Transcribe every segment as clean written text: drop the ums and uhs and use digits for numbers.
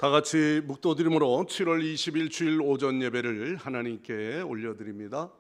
다 같이 묵도드림으로 7월 20일 주일 오전 예배를 하나님께 올려드립니다.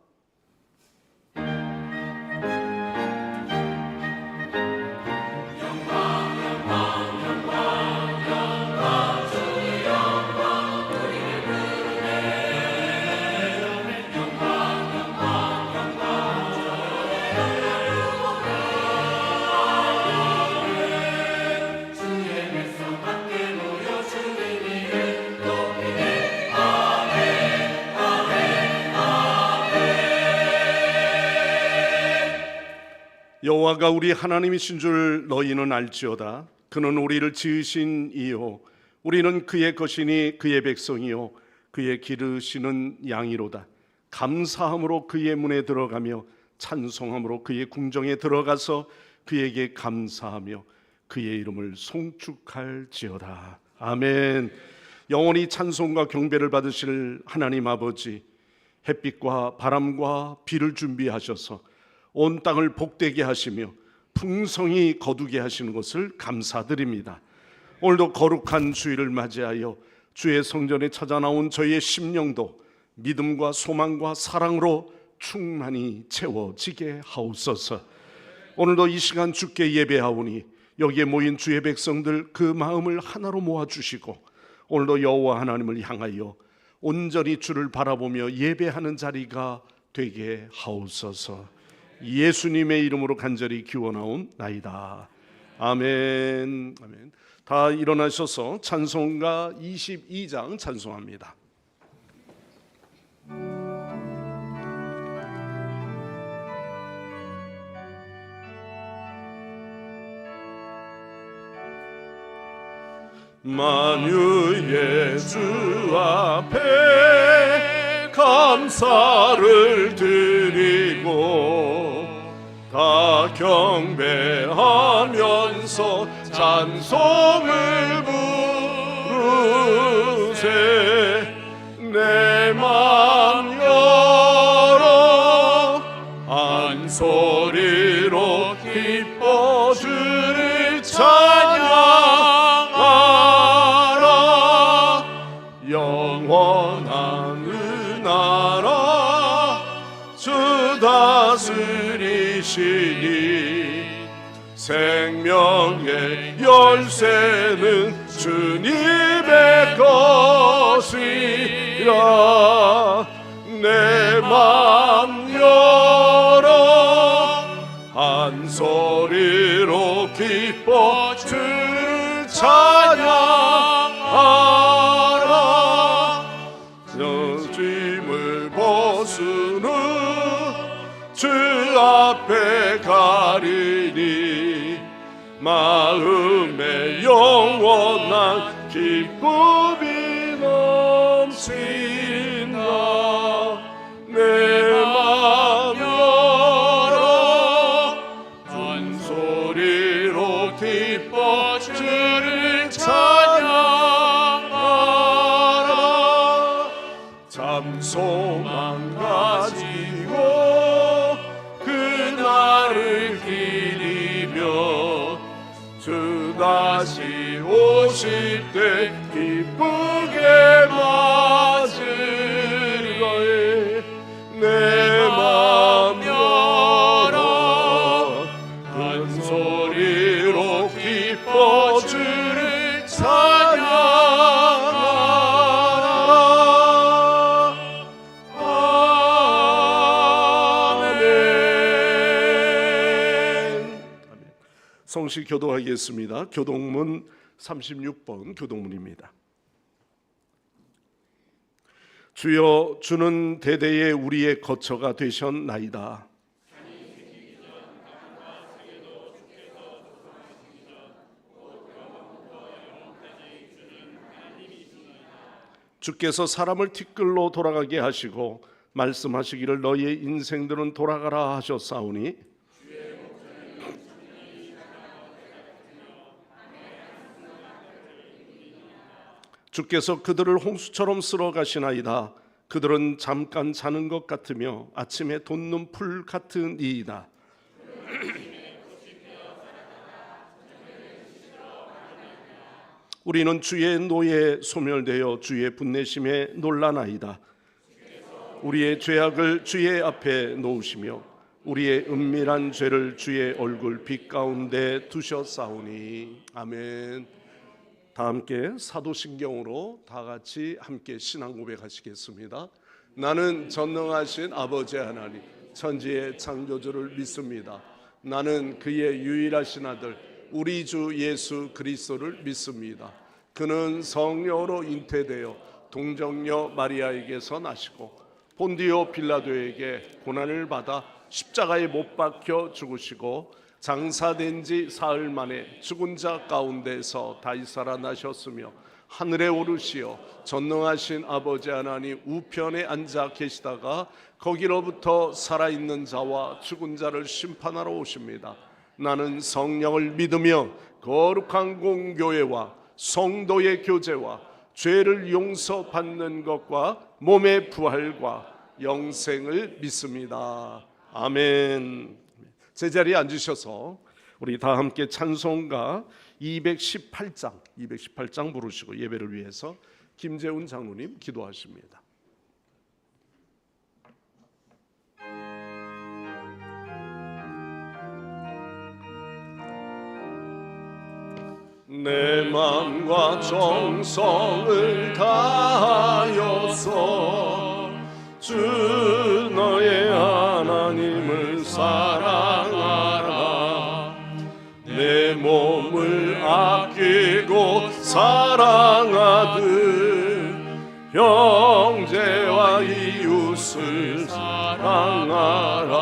여호와가 우리 하나님이신 줄 너희는 알지어다. 그는 우리를 지으신 이요 우리는 그의 것이니 그의 백성이요 그의 기르시는 양이로다. 감사함으로 그의 문에 들어가며 찬송함으로 그의 궁정에 들어가서 그에게 감사하며 그의 이름을 송축할지어다. 아멘. 영원히 찬송과 경배를 받으실 하나님 아버지, 햇빛과 바람과 비를 준비하셔서 온 땅을 복되게 하시며 풍성히 거두게 하시는 것을 감사드립니다. 오늘도 거룩한 주일을 맞이하여 주의 성전에 찾아 나온 저희의 심령도 믿음과 소망과 사랑으로 충만히 채워지게 하옵소서. 오늘도 이 시간 주께 예배하오니 여기에 모인 주의 백성들 그 마음을 하나로 모아주시고 오늘도 여호와 하나님을 향하여 온전히 주를 바라보며 예배하는 자리가 되게 하옵소서. 예수님의 이름으로 간절히 기원하옵나이다. 아멘. 아멘. 다 일어나셔서 찬송가 22장 찬송합니다. 만유의 주 앞에 감사를 드리고 다 경배하면서 찬송을 부르세. 내 맘 열어 한 소리로 기뻐 주를 찬양하라. 영원한 은하라 주 다스리시니 생명의 열쇠는 주님의 것이라. 내 맘 열어 한 소리로 기뻐 주를 찬양하라. 짐을 벗은 후 주 앞에 가리니 마음에 영원한 기쁨이 넘친다. 내 맘 열어 한 소리로 기뻐 주를 찬양하라. 참 소망 가지고 그날을 기리며 주 다시 오실 때 기쁘게 맞을 거에. 내 맘 열어 한 소리로 기뻐 주를 찬양하라. 아멘. 성시 교도하겠습니다. 교동문 36번 교동문입니다. 주여, 주는 대대에 우리의 거처가 되셨나이다. 주께서 사람을 티끌로 돌아가게 하시고 말씀하시기를 너희의 인생들은 돌아가라 하셨사오니 주께서 그들을 홍수처럼 쓸어 가시나이다. 그들은 잠깐 자는 것 같으며 아침에 돋는 풀 같은 이이다. 우리는 주의 노예에 소멸되어 주의 분내심에 놀라나이다. 우리의 죄악을 주의 앞에 놓으시며 우리의 은밀한 죄를 주의 얼굴 빛 가운데 두셨사오니. 아멘. 다 함께 사도신경으로 다 같이 함께 신앙 고백하시겠습니다. 나는 전능하신 아버지 하나님 천지의 창조주를 믿습니다. 나는 그의 유일하신 아들 우리 주 예수 그리스도를 믿습니다. 그는 성령으로 잉태되어 동정녀 마리아에게서 나시고 본디오 빌라도에게 고난을 받아 십자가에 못 박혀 죽으시고 장사된 지 사흘 만에 죽은 자 가운데서 다시 살아나셨으며 하늘에 오르시어 전능하신 아버지 하나님 우편에 앉아 계시다가 거기로부터 살아있는 자와 죽은 자를 심판하러 오십니다. 나는 성령을 믿으며 거룩한 공교회와 성도의 교제와 죄를 용서받는 것과 몸의 부활과 영생을 믿습니다. 아멘. 제자리에 앉으셔서 우리 다 함께 찬송가 218장 부르시고 예배를 위해서 김재훈 장로님 기도하십니다. 내 마음과 정성을 다하여서 주 너의 하나님을 사랑하라. 내 몸을 아끼고 사랑하듯 형제와 이웃을 사랑하라.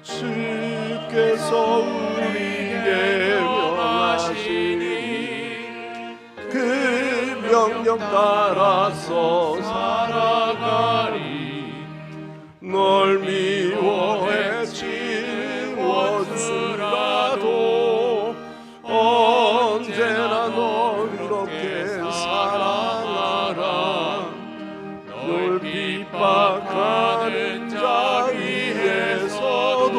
주께서 우리에게 그 명령 따라서 살아가리. 널 미워해 치는 원수라도 언제나 널 그렇게 사랑하라. 널 핍박하는 자 위에서도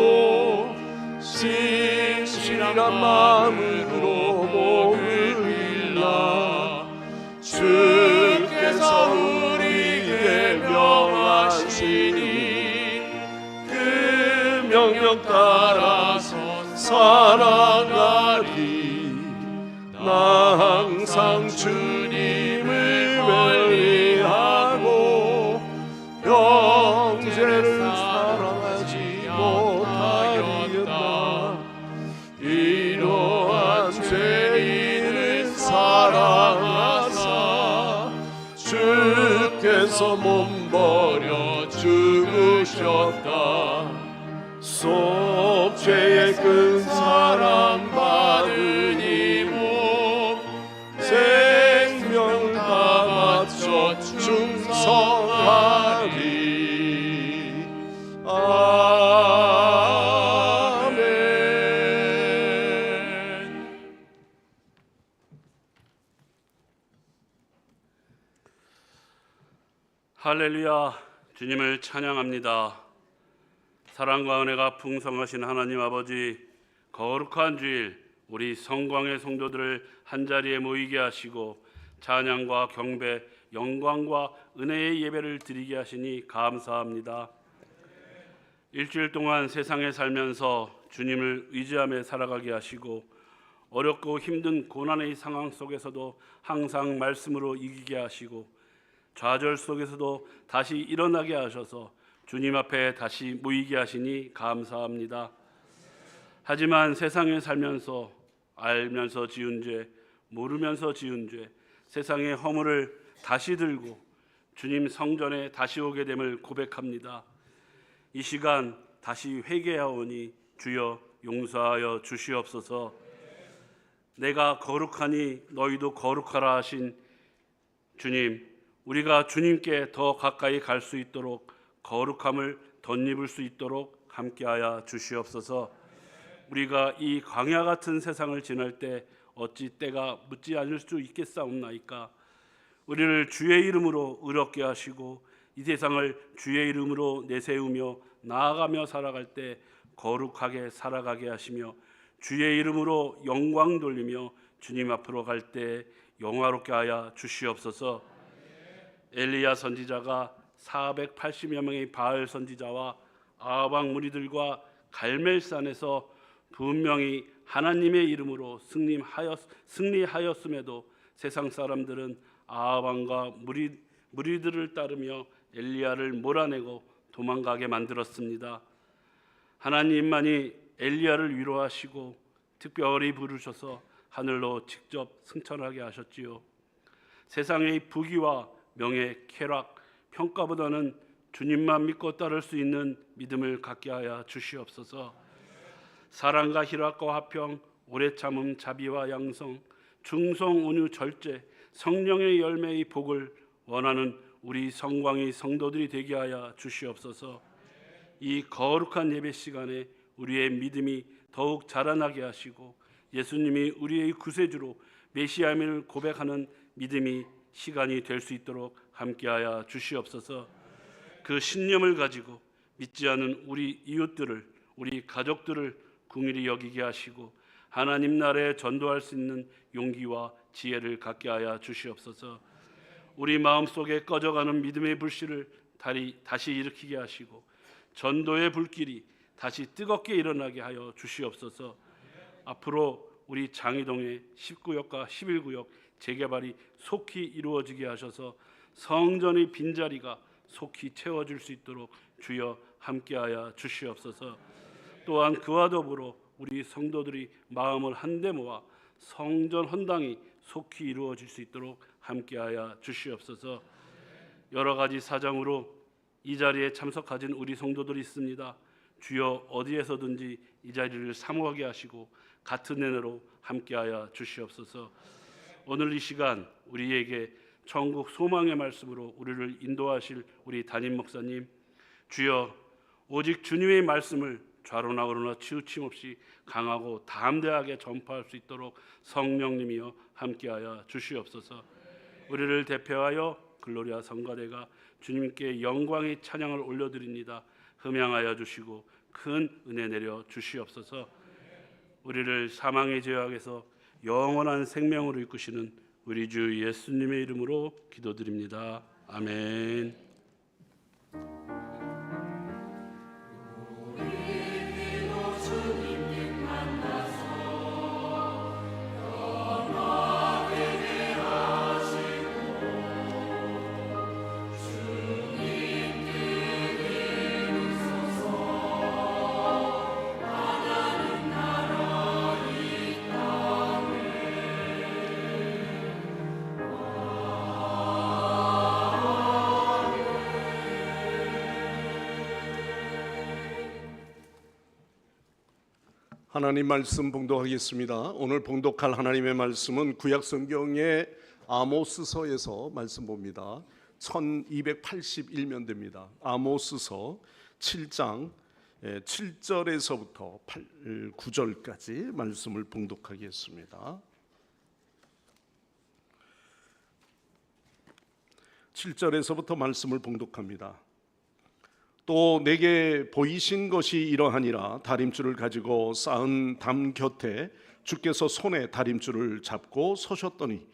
신실한 마음으로 몸을 주께서 우리에게 명하시니 그 명령 따라서 살아가리. 나 항상 주님을 멀리하고 형제를 사랑하지 못하였다. 이러한 죄인을 사랑하사 주께서 몸버려 죽으셨다. 속죄의 큰 사랑 받은 이 몸 생명을 다 바쳐 충성하리. 아멘. 할렐루야. 주님을 찬양합니다. 사랑과 은혜가 풍성하신 하나님 아버지, 거룩한 주일 우리 성광의 성도들을 한자리에 모이게 하시고 찬양과 경배, 영광과 은혜의 예배를 드리게 하시니 감사합니다. 일주일 동안 세상에 살면서 주님을 의지하며 살아가게 하시고 어렵고 힘든 고난의 상황 속에서도 항상 말씀으로 이기게 하시고 좌절 속에서도 다시 일어나게 하셔서 주님 앞에 다시 모이게 하시니 감사합니다. 하지만 세상에 살면서 알면서 지은 죄, 모르면서 지은 죄, 세상의 허물을 다시 들고 주님 성전에 다시 오게 됨을 고백합니다. 이 시간 다시 회개하오니 주여 용서하여 주시옵소서. 내가 거룩하니 너희도 거룩하라 하신 주님, 우리가 주님께 더 가까이 갈 수 있도록 거룩함을 덧입을 수 있도록 함께하여 주시옵소서. 우리가 이 광야 같은 세상을 지날 때 어찌 때가 묻지 않을 수 있겠사옵나이까. 우리를 주의 이름으로 의롭게 하시고 이 세상을 주의 이름으로 내세우며 나아가며 살아갈 때 거룩하게 살아가게 하시며 주의 이름으로 영광 돌리며 주님 앞으로 갈 때 영화롭게 하여 주시옵소서. 엘리야 선지자가 480여 명의 바알 선지자와 아방 무리들과 갈멜산에서 분명히 하나님의 이름으로 승리하였음에도 세상 사람들은 아방과 무리들을 따르며 엘리야를 몰아내고 도망가게 만들었습니다. 하나님만이 엘리야를 위로하시고 특별히 부르셔서 하늘로 직접 승천하게 하셨지요. 세상의 부귀와 명예, 쾌락, 평가보다는 주님만 믿고 따를 수 있는 믿음을 갖게 하여 주시옵소서. 사랑과 희락과 화평, 오래 참음, 자비와 양성, 중성, 온유, 절제, 성령의 열매의 복을 원하는 우리 성광의 성도들이 되게 하여 주시옵소서. 이 거룩한 예배 시간에 우리의 믿음이 더욱 자라나게 하시고 예수님이 우리의 구세주로 메시아임을 고백하는 믿음이 시간이 될 수 있도록 함께하여 주시옵소서. 그 신념을 가지고 믿지 않은 우리 이웃들을, 우리 가족들을 긍휼히 여기게 하시고 하나님 나라에 전도할 수 있는 용기와 지혜를 갖게 하여 주시옵소서. 우리 마음속에 꺼져가는 믿음의 불씨를 다시 일으키게 하시고 전도의 불길이 다시 뜨겁게 일어나게 하여 주시옵소서. 앞으로 우리 장이동의 19역과 11구역 재개발이 속히 이루어지게 하셔서 성전의 빈자리가 속히 채워질 수 있도록 주여 함께하여 주시옵소서. 또한 그와 더불어 우리 성도들이 마음을 한데 모아 성전 헌당이 속히 이루어질 수 있도록 함께하여 주시옵소서. 여러 가지 사정으로 이 자리에 참석하진 우리 성도들이 있습니다. 주여 어디에서든지 이 자리를 사모하게 하시고 같은 은혜로 함께하여 주시옵소서. 오늘 이 시간 우리에게 천국 소망의 말씀으로 우리를 인도하실 우리 담임 목사님, 주여 오직 주님의 말씀을 좌로나 우로나 치우침 없이 강하고 담대하게 전파할 수 있도록 성령님이여 함께하여 주시옵소서. 우리를 대표하여 글로리아 성가대가 주님께 영광의 찬양을 올려드립니다. 흠양하여 주시고 큰 은혜 내려 주시옵소서. 우리를 사망의 죄악에서 영원한 생명으로 이끄시는 우리 주 예수님의 이름으로 기도드립니다. 아멘. 하나님 말씀 봉독하겠습니다. 오늘 봉독할 하나님의 말씀은 구약 성경의 아모스서에서 말씀 봅니다. 1281면대입니다. 아모스서 7장 7절에서부터 9절까지 말씀을 봉독하겠습니다. 7절에서부터 말씀을 봉독합니다. 또 내게 보이신 것이 이러하니라. 다림줄을 가지고 쌓은 담 곁에 주께서 손에 다림줄을 잡고 서셨더니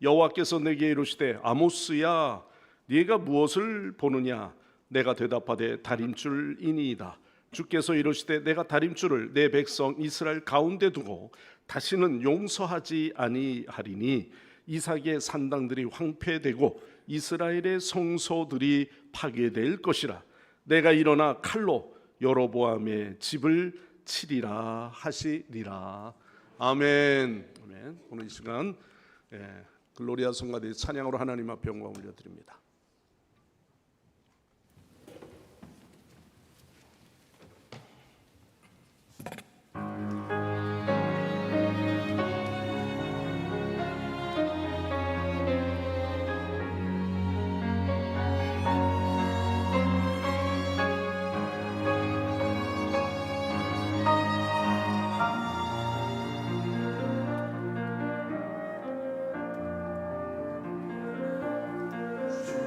여호와께서 내게 이르시되 아모스야 네가 무엇을 보느냐. 내가 대답하되 다림줄이니이다. 주께서 이르시되 내가 다림줄을 내 백성 이스라엘 가운데 두고 다시는 용서하지 아니하리니 이삭의 산당들이 황폐되고 이스라엘의 성소들이 파괴될 것이라. 내가 일어나 칼로 여로보암의 집을 치리라 하시리라. 아멘. 아멘. 오늘 이 시간 글로리아 성가대 찬양으로 하나님 앞에 영광 올려드립니다. 주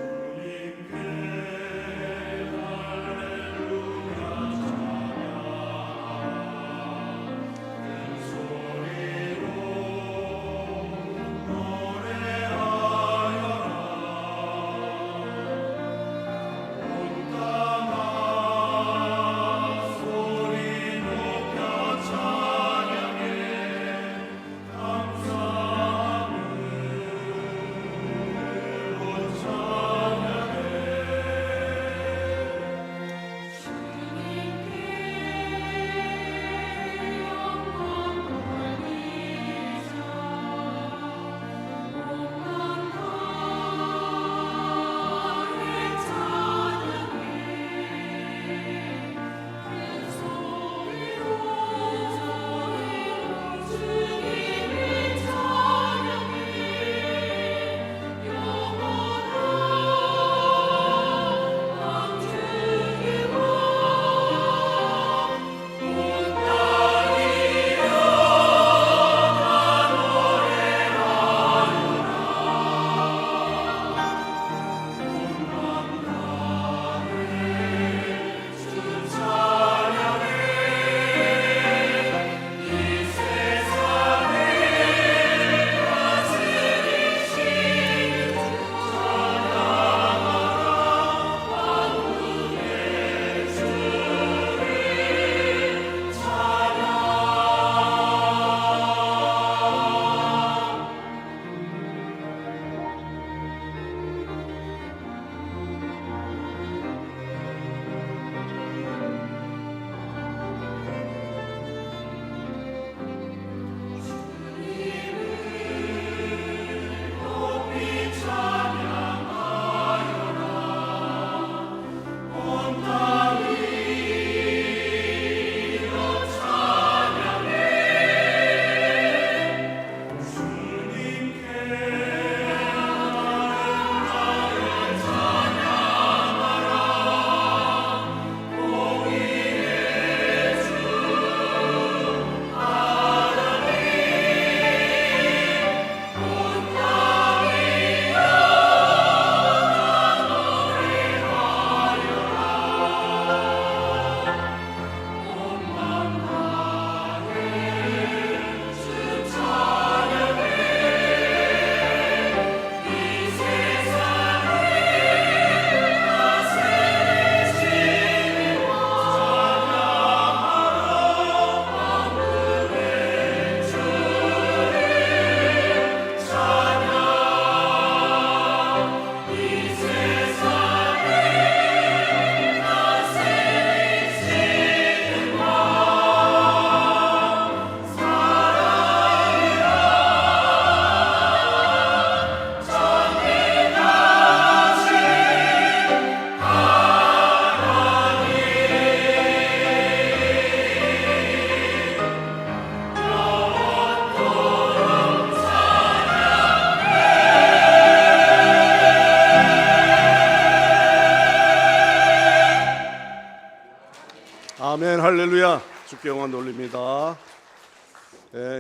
주께 영광 돌립니다.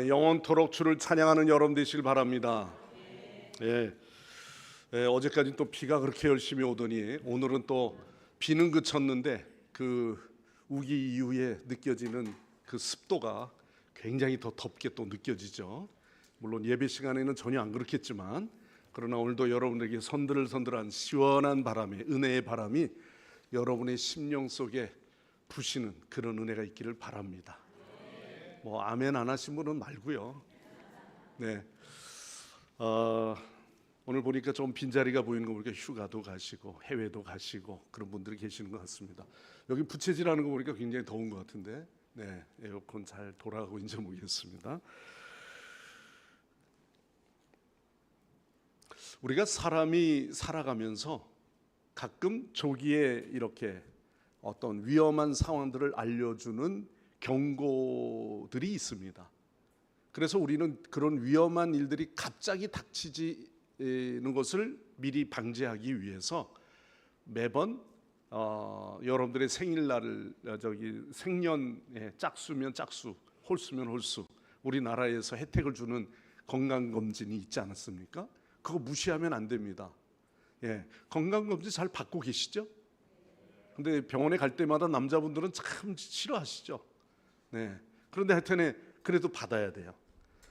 영원토록 주를 찬양하는 여러분 되시길 바랍니다. 어제까지 또 비가 그렇게 열심히 오더니 오늘은 또 비는 그쳤는데 그 우기 이후에 느껴지는 그 습도가 굉장히 더 덥게 또 느껴지죠. 물론 예배 시간에는 전혀 안 그렇겠지만 그러나 오늘도 여러분에게 선들선들한 시원한 바람에 은혜의 바람이 여러분의 심령 속에 부시는 그런 은혜가 있기를 바랍니다. 뭐 아멘 안 하신 분은 말고요. 오늘 보니까 좀 빈자리가 보이는 거 보니까 휴가도 가시고 해외도 가시고 그런 분들이 계시는 것 같습니다. 여기 부채질하는 거 보니까 굉장히 더운 것 같은데 에어컨 잘 돌아가고 있는지 모르겠습니다. 우리가 사람이 살아가면서 가끔 조기에 이렇게 어떤 위험한 상황들을 알려주는 경고들이 있습니다. 그래서 우리는 그런 위험한 일들이 갑자기 닥치지는 것을 미리 방지하기 위해서 매번 여러분들의 생일날을 생년에 짝수면 짝수, 홀수면 홀수 우리나라에서 혜택을 주는 건강검진이 있지 않았습니까? 그거 무시하면 안 됩니다. 건강검진 잘 받고 계시죠? 근데 병원에 갈 때마다 남자분들은 참 싫어하시죠. 그런데 하여튼 그래도 받아야 돼요.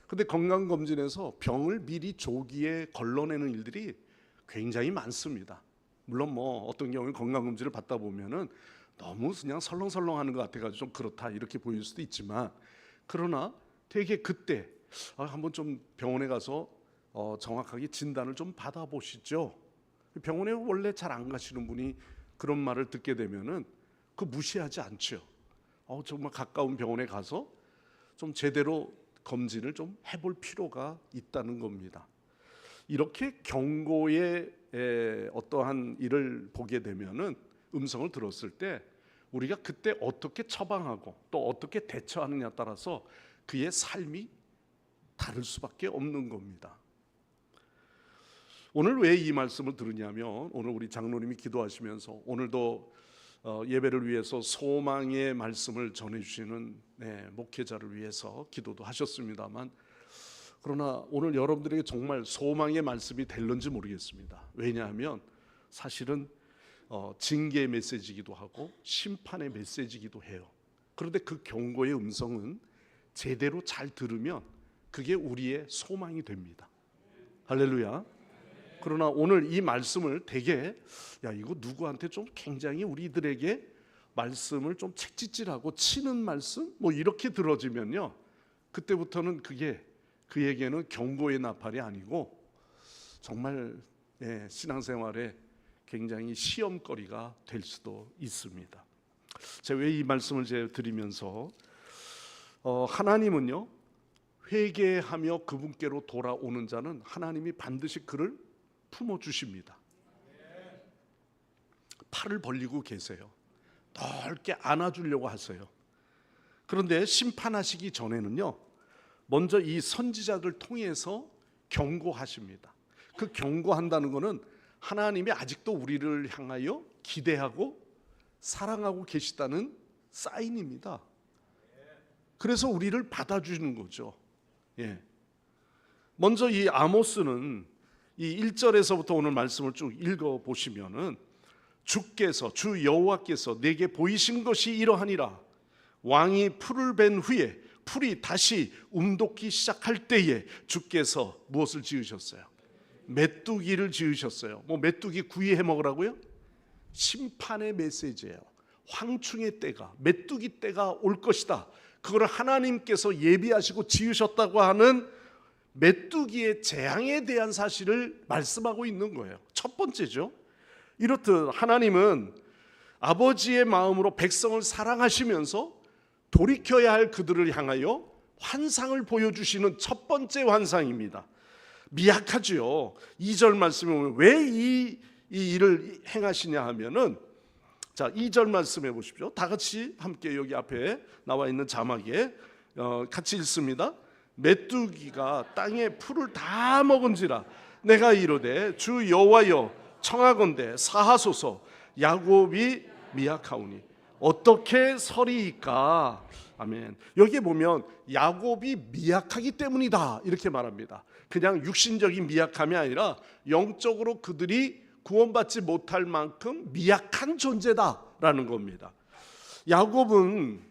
근데 건강검진에서 병을 미리 조기에 걸러내는 일들이 굉장히 많습니다. 물론 뭐 어떤 경우에 건강검진을 받다 보면은 너무 그냥 설렁설렁하는 것 같아가지고 좀 그렇다 이렇게 보일 수도 있지만 그러나 되게 그때 한번 좀 병원에 가서 정확하게 진단을 좀 받아보시죠. 병원에 원래 잘 안 가시는 분이 그런 말을 듣게 되면은 그 무시하지 않죠. 정말 가까운 병원에 가서 좀 제대로 검진을 좀 해볼 필요가 있다는 겁니다. 이렇게 경고의 어떠한 일을 보게 되면은 음성을 들었을 때 우리가 그때 어떻게 처방하고 또 어떻게 대처하느냐에 따라서 그의 삶이 다를 수밖에 없는 겁니다. 오늘 왜 이 말씀을 들으냐면 오늘 우리 장로님이 기도하시면서 오늘도 예배를 위해서 소망의 말씀을 전해주시는 목회자를 위해서 기도도 하셨습니다만 그러나 오늘 여러분들에게 정말 소망의 말씀이 될런지 모르겠습니다. 왜냐하면 사실은 징계의 메시지이기도 하고 심판의 메시지이기도 해요. 그런데 그 경고의 음성은 제대로 잘 들으면 그게 우리의 소망이 됩니다. 할렐루야. 그러나 오늘 이 말씀을 되게 이거 누구한테 좀 굉장히 우리들에게 말씀을 좀 책짓질하고 치는 말씀 뭐 이렇게 들어지면요 그때부터는 그게 그에게는 경고의 나팔이 아니고 정말 신앙생활에 굉장히 시험거리가 될 수도 있습니다. 제가 왜 이 말씀을 드리면서 하나님은요 회개하며 그분께로 돌아오는 자는 하나님이 반드시 그를 품어주십니다. 팔을 벌리고 계세요. 넓게 안아주려고 하세요. 그런데 심판하시기 전에는요 먼저 이 선지자들 통해서 경고하십니다. 그 경고한다는 것은 하나님이 아직도 우리를 향하여 기대하고 사랑하고 계시다는 사인입니다. 그래서 우리를 받아주는 거죠. 먼저 이 아모스는 이 1절에서부터 오늘 말씀을 쭉 읽어보시면은 주께서 주 여호와께서 내게 보이신 것이 이러하니라. 왕이 풀을 벤 후에 풀이 다시 움돋기 시작할 때에 주께서 무엇을 지으셨어요? 메뚜기를 지으셨어요. 뭐 메뚜기 구이 해 먹으라고요? 심판의 메시지예요. 황충의 때가 메뚜기 때가 올 것이다. 그걸 하나님께서 예비하시고 지으셨다고 하는 메뚜기의 재앙에 대한 사실을 말씀하고 있는 거예요. 첫 번째죠. 이렇듯 하나님은 아버지의 마음으로 백성을 사랑하시면서 돌이켜야 할 그들을 향하여 환상을 보여주시는 첫 번째 환상입니다. 미약하지요. 2절 말씀에 보면 왜 이 일을 행하시냐 하면은 자 2절 말씀해 보십시오. 다 같이 함께 여기 앞에 나와 있는 자막에 같이 읽습니다. 메뚜기가 땅에 풀을 다 먹은지라 내가 이르되 주 여호와여 청하건대 사하소서 야곱이 미약하오니 어떻게 서리이까? 아멘. 여기에 보면 야곱이 미약하기 때문이다 이렇게 말합니다. 그냥 육신적인 미약함이 아니라 영적으로 그들이 구원받지 못할 만큼 미약한 존재다라는 겁니다. 야곱은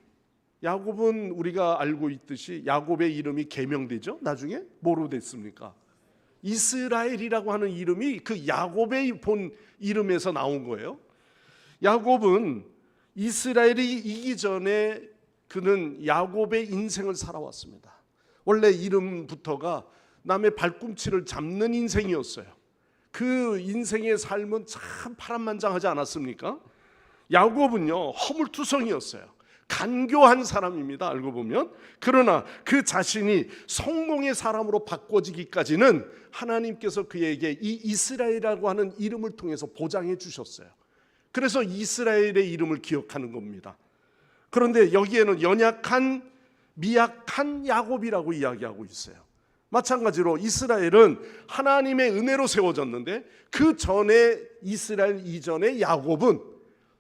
우리가 알고 있듯이 야곱의 이름이 개명되죠. 나중에 뭐로 됐습니까? 이스라엘이라고 하는 이름이 그 야곱의 본 이름에서 나온 거예요. 야곱은 이스라엘이 이기 전에 그는 야곱의 인생을 살아왔습니다. 원래 이름부터가 남의 발꿈치를 잡는 인생이었어요. 그 인생의 삶은 참 파란만장하지 않았습니까? 야곱은요 허물투성이었어요. 간교한 사람입니다. 알고 보면. 그러나 그 자신이 성공의 사람으로 바꿔지기까지는 하나님께서 그에게 이 이스라엘이라고 하는 이름을 통해서 보장해 주셨어요. 그래서 이스라엘의 이름을 기억하는 겁니다. 그런데 여기에는 연약한 미약한 야곱이라고 이야기하고 있어요. 마찬가지로 이스라엘은 하나님의 은혜로 세워졌는데 그 전에 이스라엘 이전의 야곱은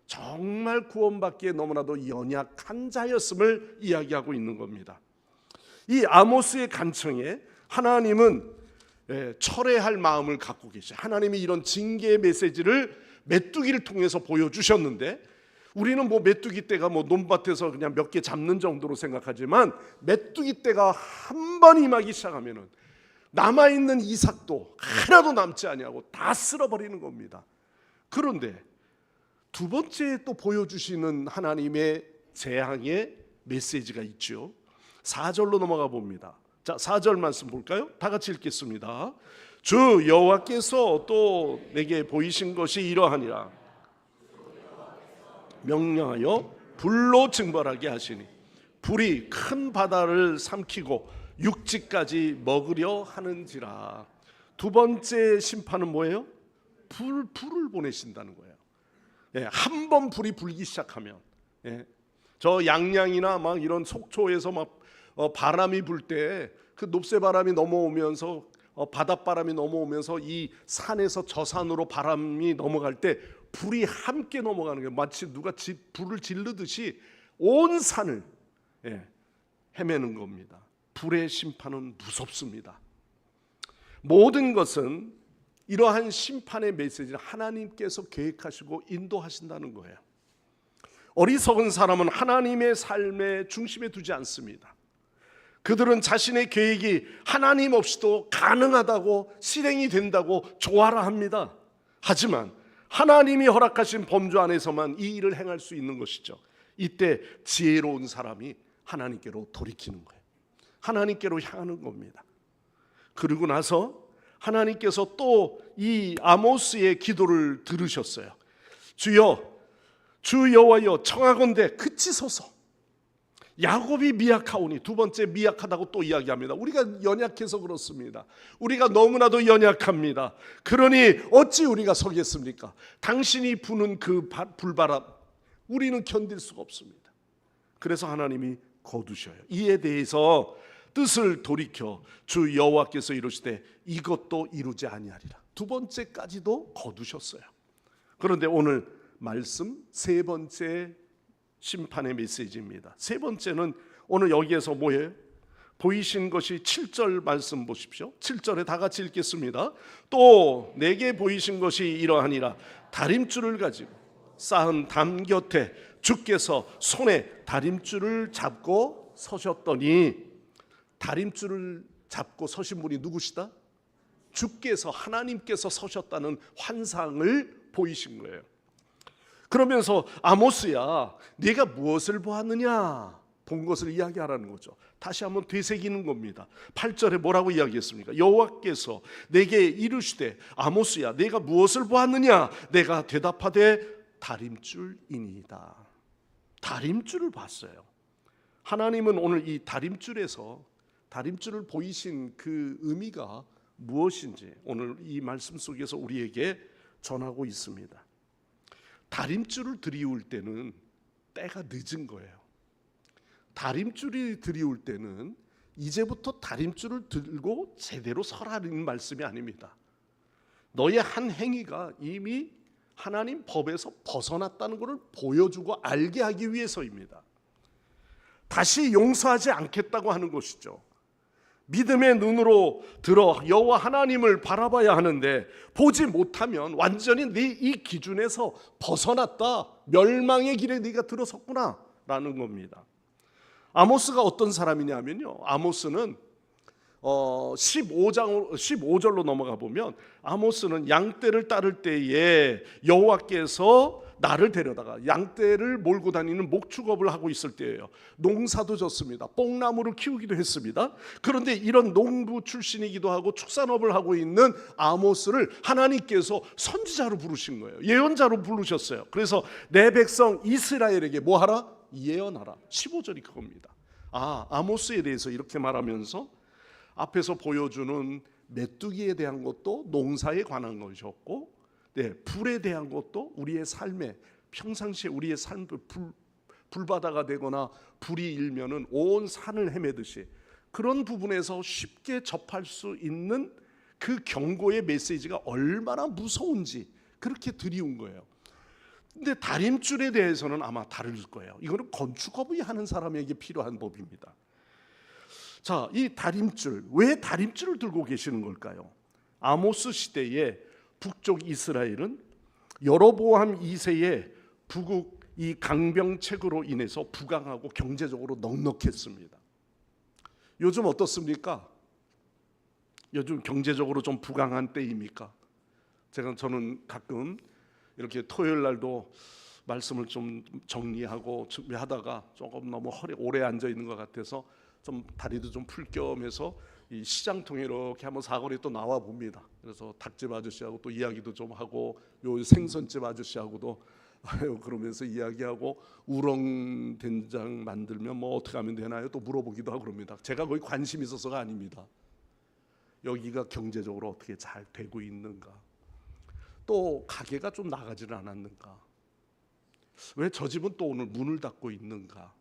정말 구원받기에 너무나도 연약한 자였음을 이야기하고 있는 겁니다. 이 아모스의 간청에 하나님은 철회할 마음을 갖고 계셔요. 하나님이 이런 징계의 메시지를 메뚜기를 통해서 보여주셨는데 우리는 메뚜기 떼가 논밭에서 그냥 몇 개 잡는 정도로 생각하지만 메뚜기 떼가 한 번 임하기 시작하면은 남아있는 이삭도 하나도 남지 아니하고 다 쓸어버리는 겁니다. 그런데 두 번째 또 보여주시는 하나님의 재앙의 메시지가 있죠. 4절로 넘어가 봅니다. 자, 4절 말씀 볼까요? 다 같이 읽겠습니다. 주 여호와께서 또 내게 보이신 것이 이러하니라. 명령하여 불로 증발하게 하시니 불이 큰 바다를 삼키고 육지까지 먹으려 하는지라. 두 번째 심판은 뭐예요? 불을 보내신다는 거예요. 한 번 불이 불기 시작하면 저 양양이나 막 이런 속초에서 막 바람이 불 때 그 높새 바람이 넘어오면서 바닷바람이 넘어오면서 이 산에서 저 산으로 바람이 넘어갈 때 불이 함께 넘어가는 거예요. 마치 누가 불을 지르듯이 온 산을 헤매는 겁니다. 불의 심판은 무섭습니다. 모든 것은 이러한 심판의 메시지를 하나님께서 계획하시고 인도하신다는 거예요. 어리석은 사람은 하나님의 삶의 중심에 두지 않습니다. 그들은 자신의 계획이 하나님 없이도 가능하다고 실행이 된다고 좋아라 합니다. 하지만 하나님이 허락하신 범주 안에서만 이 일을 행할 수 있는 것이죠. 이때 지혜로운 사람이 하나님께로 돌이키는 거예요. 하나님께로 향하는 겁니다. 그리고 나서 하나님께서 또 이 아모스의 기도를 들으셨어요. 주여, 주 여호와여, 청하건대 그치소서. 야곱이 미약하오니, 두 번째 미약하다고 또 이야기합니다. 우리가 연약해서 그렇습니다. 우리가 너무나도 연약합니다. 그러니 어찌 우리가 서겠습니까? 당신이 부는 그 불바람 우리는 견딜 수가 없습니다. 그래서 하나님이 거두셔요. 이에 대해서 뜻을 돌이켜 주 여호와께서 이르시되 이것도 이루지 아니하리라. 두 번째까지도 거두셨어요. 그런데 오늘 말씀 세 번째 심판의 메시지입니다. 세 번째는 오늘 여기에서 뭐예요? 보이신 것이 7절 말씀 보십시오. 7절에 다 같이 읽겠습니다. 또 내게 보이신 것이 이러하니라. 다림줄을 가지고 쌓은 담 곁에 주께서 손에 다림줄을 잡고 서셨더니, 다림줄을 잡고 서신 분이 누구시다? 주께서, 하나님께서 서셨다는 환상을 보이신 거예요. 그러면서 아모스야, 네가 무엇을 보았느냐? 본 것을 이야기하라는 거죠. 다시 한번 되새기는 겁니다. 8절에 뭐라고 이야기했습니까? 여호와께서 내게 이르시되 아모스야, 네가 무엇을 보았느냐? 내가 대답하되 다림줄이니이다. 다림줄을 봤어요. 하나님은 오늘 이 다림줄에서 다림줄을 보이신 그 의미가 무엇인지 오늘 이 말씀 속에서 우리에게 전하고 있습니다. 다림줄을 들이울 때는 때가 늦은 거예요. 다림줄이 들이울 때는 이제부터 다림줄을 들고 제대로 서라는 말씀이 아닙니다. 너의 한 행위가 이미 하나님 법에서 벗어났다는 것을 보여주고 알게 하기 위해서입니다. 다시 용서하지 않겠다고 하는 것이죠. 믿음의 눈으로 들어 여호와 하나님을 바라봐야 하는데 보지 못하면 완전히 네 이 기준에서 벗어났다, 멸망의 길에 네가 들어섰구나 라는 겁니다. 아모스가 어떤 사람이냐면요, 아모스는 15절로 넘어가 보면 아모스는 양떼를 따를 때에 여호와께서 나를 데려다가 양떼를 몰고 다니는 목축업을 하고 있을 때예요. 농사도 졌습니다. 뽕나무를 키우기도 했습니다. 그런데 이런 농부 출신이기도 하고 축산업을 하고 있는 아모스를 하나님께서 선지자로 부르신 거예요. 예언자로 부르셨어요. 그래서 내 백성 이스라엘에게 뭐 하라? 예언하라. 15절이 그겁니다. 아모스에 대해서 이렇게 말하면서 앞에서 보여주는 메뚜기에 대한 것도 농사에 관한 것이었고, 불에 대한 것도 우리의 삶에 평상시에 우리의 삶 불바다가 되거나 불이 일면은 온 산을 헤매듯이 그런 부분에서 쉽게 접할 수 있는 그 경고의 메시지가 얼마나 무서운지 그렇게 드리운 거예요. 근데 다림줄에 대해서는 아마 다를 거예요. 이거는 건축업을 하는 사람에게 필요한 법입니다. 자, 이 다림줄, 왜 다림줄을 들고 계시는 걸까요? 아모스 시대에 북쪽 이스라엘은 여로보암 2세의 북국 이 강병책으로 인해서 부강하고 경제적으로 넉넉했습니다. 요즘 어떻습니까? 요즘 경제적으로 좀 부강한 때입니까? 저는 가끔 이렇게 토요일 날도 말씀을 좀 정리하고 준비하다가 조금 너무 오래 앉아 있는 것 같아서 좀 다리도 좀 풀 겸 해서 이 시장 통해 이렇게 한번 사거리에 또 나와 봅니다. 그래서 닭집 아저씨하고 또 이야기도 좀 하고, 요 생선집 아저씨하고도 그러면서 이야기하고, 우렁 된장 만들면 뭐 어떻게 하면 되나요? 또 물어보기도 하고 그럽니다. 제가 거기 관심 있어서가 아닙니다. 여기가 경제적으로 어떻게 잘 되고 있는가, 또 가게가 좀 나가지는 않았는가, 왜 저 집은 또 오늘 문을 닫고 있는가,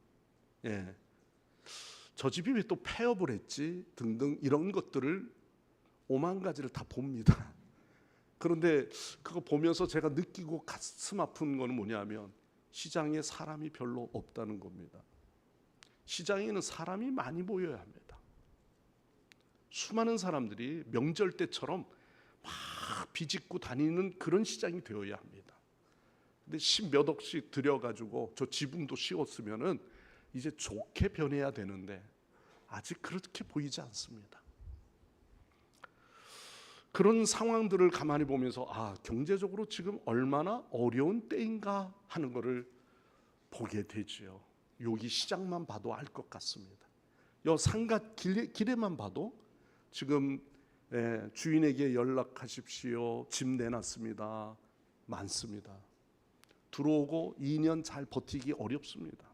저 집이 왜 또 폐업을 했지 등등 이런 것들을 5만 가지를 다 봅니다. 그런데 그거 보면서 제가 느끼고 가슴 아픈 거는 뭐냐면 시장에 사람이 별로 없다는 겁니다. 시장에는 사람이 많이 모여야 합니다. 수많은 사람들이 명절 때처럼 막 비집고 다니는 그런 시장이 되어야 합니다. 근데 10몇 억씩 들여가지고 저 지붕도 씌웠으면은 이제 좋게 변해야 되는데 아직 그렇게 보이지 않습니다. 그런 상황들을 가만히 보면서 경제적으로 지금 얼마나 어려운 때인가 하는 것을 보게 되지요. 여기 시장만 봐도 알 것 같습니다. 요 상가 길에만 봐도 지금 주인에게 연락하십시오, 집 내놨습니다, 많습니다. 들어오고 2년 잘 버티기 어렵습니다.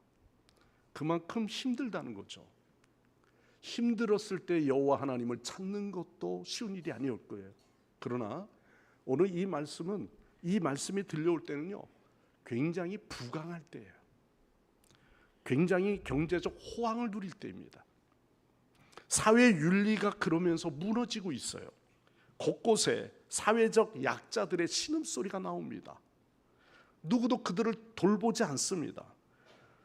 그만큼 힘들다는 거죠. 힘들었을 때 여호와 하나님을 찾는 것도 쉬운 일이 아니올 거예요. 그러나 오늘 이 말씀이 들려올 때는요, 굉장히 부강할 때예요. 굉장히 경제적 호황을 누릴 때입니다. 사회 윤리가 그러면서 무너지고 있어요. 곳곳에 사회적 약자들의 신음소리가 나옵니다. 누구도 그들을 돌보지 않습니다.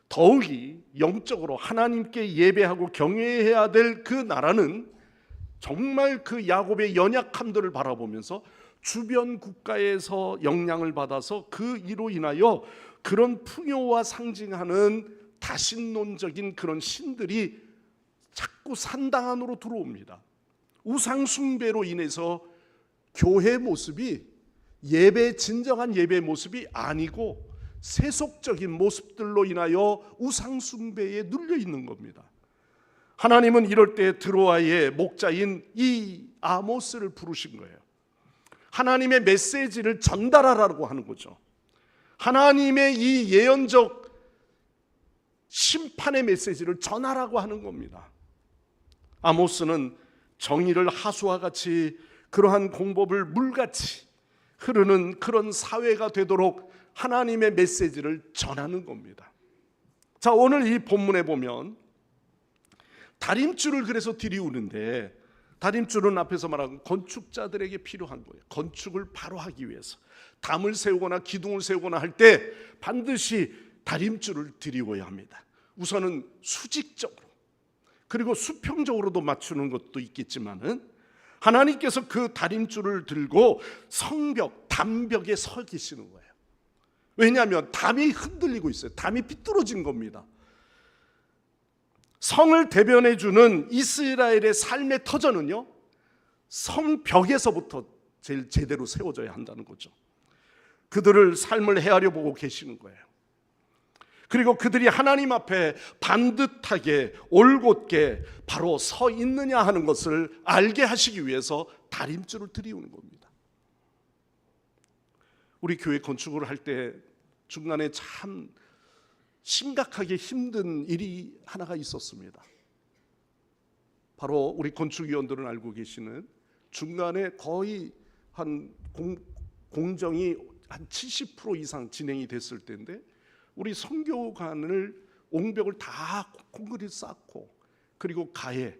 더욱이 영적으로 하나님께 예배하고 경외해야 될 그 나라는 정말 그 야곱의 연약함들을 바라보면서 주변 국가에서 영향을 받아서 그 이로 인하여 그런 풍요와 상징하는 다신론적인 그런 신들이 자꾸 산당 안으로 들어옵니다. 우상 숭배로 인해서 교회 모습이 진정한 예배 모습이 아니고 세속적인 모습들로 인하여 우상 숭배에 눌려 있는 겁니다. 하나님은 이럴 때 드로아의 목자인 이 아모스를 부르신 거예요. 하나님의 메시지를 전달하라고 하는 거죠. 하나님의 이 예언적 심판의 메시지를 전하라고 하는 겁니다. 아모스는 정의를 하수와 같이 그러한 공법을 물같이 흐르는 그런 사회가 되도록 하나님의 메시지를 전하는 겁니다. 자, 오늘 이 본문에 보면 다림줄을 그래서 들이우는데 다림줄은 앞에서 말한 건축자들에게 필요한 거예요. 건축을 바로 하기 위해서 담을 세우거나 기둥을 세우거나 할 때 반드시 다림줄을 들이워야 합니다. 우선은 수직적으로 그리고 수평적으로도 맞추는 것도 있겠지만은 하나님께서 그 다림줄을 들고 성벽, 담벽에 서 계시는 거예요. 왜냐하면 담이 흔들리고 있어요. 담이 삐뚤어진 겁니다. 성을 대변해주는 이스라엘의 삶의 터전은요, 성벽에서부터 제일 제대로 세워져야 한다는 거죠. 그들을 삶을 헤아려 보고 계시는 거예요. 그리고 그들이 하나님 앞에 반듯하게 올곧게 바로 서 있느냐 하는 것을 알게 하시기 위해서 다림줄을 들이우는 겁니다. 우리 교회 건축을 할 때 중간에 참 심각하게 힘든 일이 하나가 있었습니다. 바로 우리 건축위원들은 알고 계시는 중간에 거의 한 공정이 한 70% 이상 진행이 됐을 때인데 우리 성교관을 옹벽을 다 콘크리트 쌓고 그리고 가에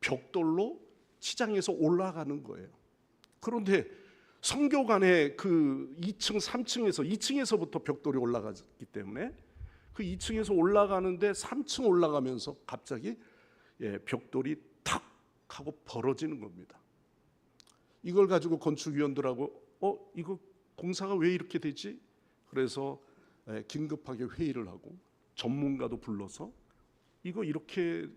벽돌로 치장해서 올라가는 거예요. 그런데 성교관의 그 2층, 3층에서 2층에서부터 벽돌이 올라가기 때문에 그 2층에서 올라가는데 3층 올라가면서 갑자기 벽돌이 탁 하고 벌어지는 겁니다. 이걸 가지고 건축위원들하고 이거 공사가 왜 이렇게 되지? 그래서 긴급하게 회의를 하고 전문가도 불러서 이거 이렇게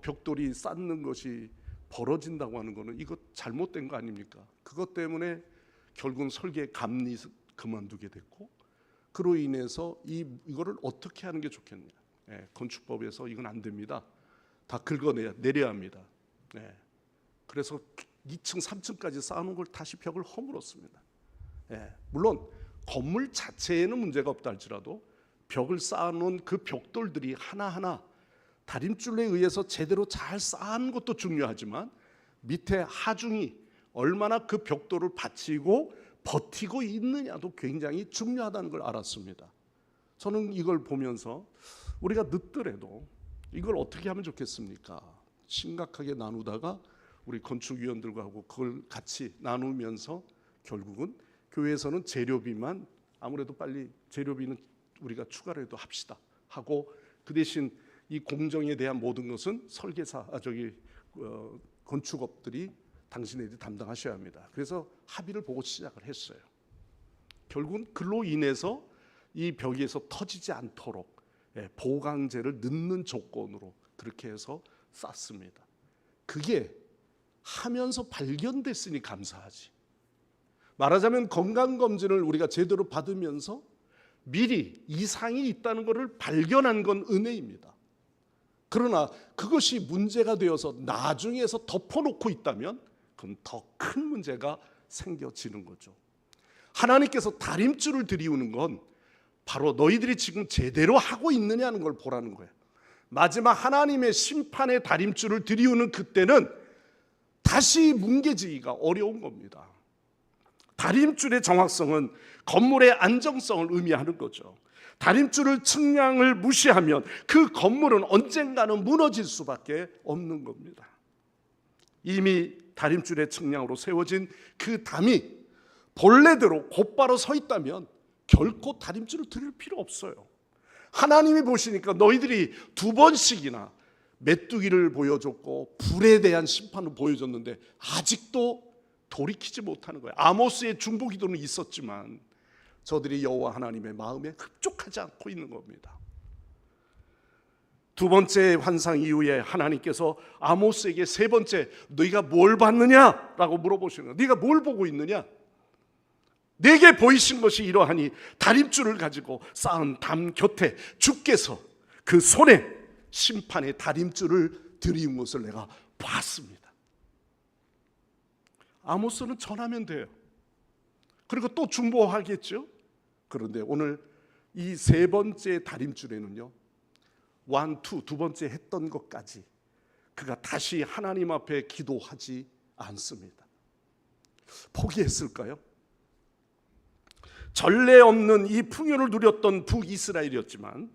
벽돌이 쌓는 것이 벌어진다고 하는 거는 이거 잘못된 거 아닙니까? 그것 때문에 결국은 설계 감리 그만두게 됐고 그로 인해서 이거를 어떻게 하는 게 좋겠냐? 건축법에서 이건 안 됩니다. 다 긁어내려야 합니다. 그래서 2층, 3층까지 쌓아놓은 걸 다시 벽을 허물었습니다. 물론 건물 자체에는 문제가 없다 할지라도 벽을 쌓아놓은 그 벽돌들이 하나하나 다림줄에 의해서 제대로 잘 쌓은 것도 중요하지만 밑에 하중이 얼마나 그 벽돌을 받치고 버티고 있느냐도 굉장히 중요하다는 걸 알았습니다. 저는 이걸 보면서 우리가 늦더라도 이걸 어떻게 하면 좋겠습니까? 심각하게 나누다가 우리 건축위원들과 하고 그걸 같이 나누면서 결국은 교회에서는 재료비만 아무래도 빨리 재료비는 우리가 추가로 해도 합시다 하고 그 대신 이 공정에 대한 모든 것은 설계사 건축업들이 당신들이 담당하셔야 합니다. 그래서 합의를 보고 시작을 했어요. 결국은 그로 인해서 이 벽에서 터지지 않도록 보강재를 넣는 조건으로 그렇게 해서 쌌습니다. 그게 하면서 발견됐으니 감사하지. 말하자면 건강검진을 우리가 제대로 받으면서 미리 이상이 있다는 것을 발견한 건 은혜입니다. 그러나 그것이 문제가 되어서 나중에서 덮어놓고 있다면 그건 더 큰 문제가 생겨지는 거죠. 하나님께서 다림줄을 들이우는 건 바로 너희들이 지금 제대로 하고 있느냐는 걸 보라는 거예요. 마지막 하나님의 심판의 다림줄을 들이우는 그때는 다시 뭉개지기가 어려운 겁니다. 다림줄의 정확성은 건물의 안정성을 의미하는 거죠. 다림줄을 측량을 무시하면 그 건물은 언젠가는 무너질 수밖에 없는 겁니다. 이미 다림줄의 측량으로 세워진 그 담이 본래대로 곧바로 서 있다면 결코 다림줄을 들일 필요 없어요. 하나님이 보시니까 너희들이 2번씩이나 메뚜기를 보여줬고 불에 대한 심판을 보여줬는데 아직도 돌이키지 못하는 거예요. 아모스의 중보기도는 있었지만 저들이 여호와 하나님의 마음에 흡족하지 않고 있는 겁니다. 2번째 환상 이후에 하나님께서 아모스에게 3번째 너희가 뭘 봤느냐라고 물어보시는 거예요. 네가 뭘 보고 있느냐? 내게 보이신 것이 이러하니 다림줄을 가지고 쌓은 담 곁에 주께서 그 손에 심판의 다림줄을 들이운 것을 내가 봤습니다. 아모스는 전하면 돼요. 그리고 또 중보하겠죠. 그런데 오늘 이 3번째 다림줄에는요 1, 2, 2번째 했던 것까지 그가 다시 하나님 앞에 기도하지 않습니다. 포기했을까요? 전례 없는 이 풍요를 누렸던 북이스라엘이었지만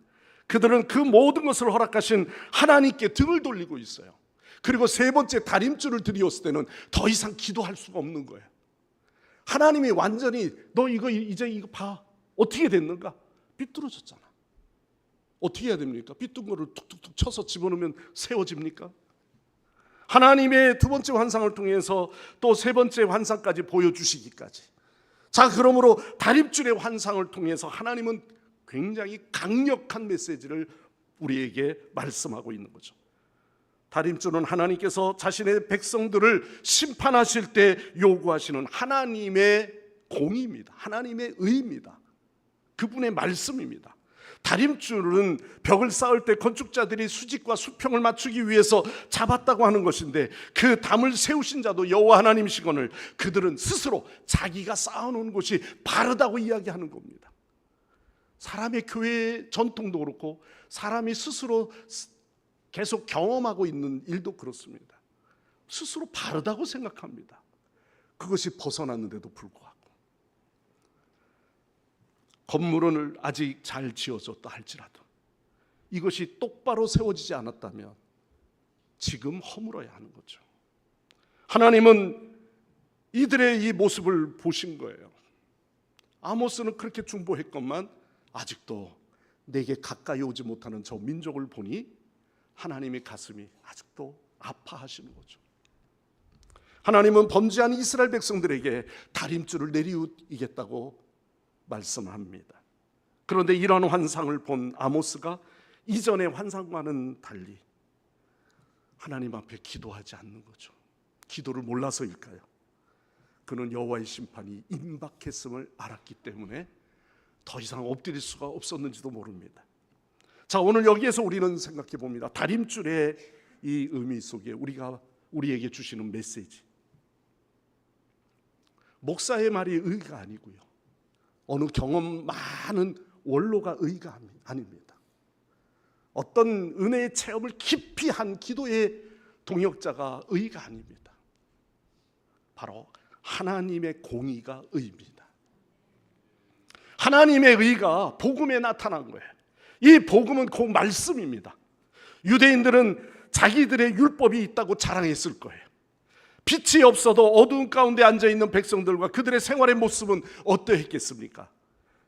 그들은 그 모든 것을 허락하신 하나님께 등을 돌리고 있어요. 그리고 세 번째 다림줄을 들이었을 때는 더 이상 기도할 수가 없는 거예요. 하나님이 완전히 너 이거 이제 이거 봐. 어떻게 됐는가? 삐뚤어졌잖아. 어떻게 해야 됩니까? 삐뚤은 거를 툭툭툭 쳐서 집어넣으면 세워집니까? 하나님의 두 번째 환상을 통해서 또 세 번째 환상까지 보여주시기까지. 자, 그러므로 다림줄의 환상을 통해서 하나님은 굉장히 강력한 메시지를 우리에게 말씀하고 있는 거죠. 다림줄은 하나님께서 자신의 백성들을 심판하실 때 요구하시는 하나님의 공의입니다. 하나님의 의입니다. 그분의 말씀입니다. 다림줄은 벽을 쌓을 때 건축자들이 수직과 수평을 맞추기 위해서 잡았다고 하는 것인데, 그 담을 세우신 자도 여호와 하나님이시거늘 그들은 스스로 자기가 쌓아놓은 곳이 바르다고 이야기하는 겁니다. 사람의 교회 전통도 그렇고 사람이 스스로 계속 경험하고 있는 일도 그렇습니다. 스스로 바르다고 생각합니다. 그것이 벗어났는데도 불구하고. 건물은 아직 잘 지어졌다 할지라도 이것이 똑바로 세워지지 않았다면 지금 허물어야 하는 거죠. 하나님은 이들의 이 모습을 보신 거예요. 아모스는 그렇게 중보했건만 아직도 내게 가까이 오지 못하는 저 민족을 보니 하나님의 가슴이 아직도 아파하시는 거죠. 하나님은 범죄한 이스라엘 백성들에게 다림줄을 내리우겠다고 말씀합니다. 그런데 이러한 환상을 본 아모스가 이전의 환상과는 달리 하나님 앞에 기도하지 않는 거죠. 기도를 몰라서일까요? 그는 여호와의 심판이 임박했음을 알았기 때문에 더 이상 엎드릴 수가 없었는지도 모릅니다. 자, 오늘 여기에서 우리는 생각해 봅니다. 다림줄의 이 의미 속에 우리에게 주시는 메시지. 목사의 말이 의가 아니고요, 어느 경험 많은 원로가 의가 아닙니다. 어떤 은혜의 체험을 깊이 한 기도의 동역자가 의가 아닙니다. 바로 하나님의 공의가 의입니다. 하나님의 의가 복음에 나타난 거예요. 이 복음은 그 말씀입니다. 유대인들은 자기들의 율법이 있다고 자랑했을 거예요. 빛이 없어도 어두운 가운데 앉아있는 백성들과 그들의 생활의 모습은 어떠했겠습니까?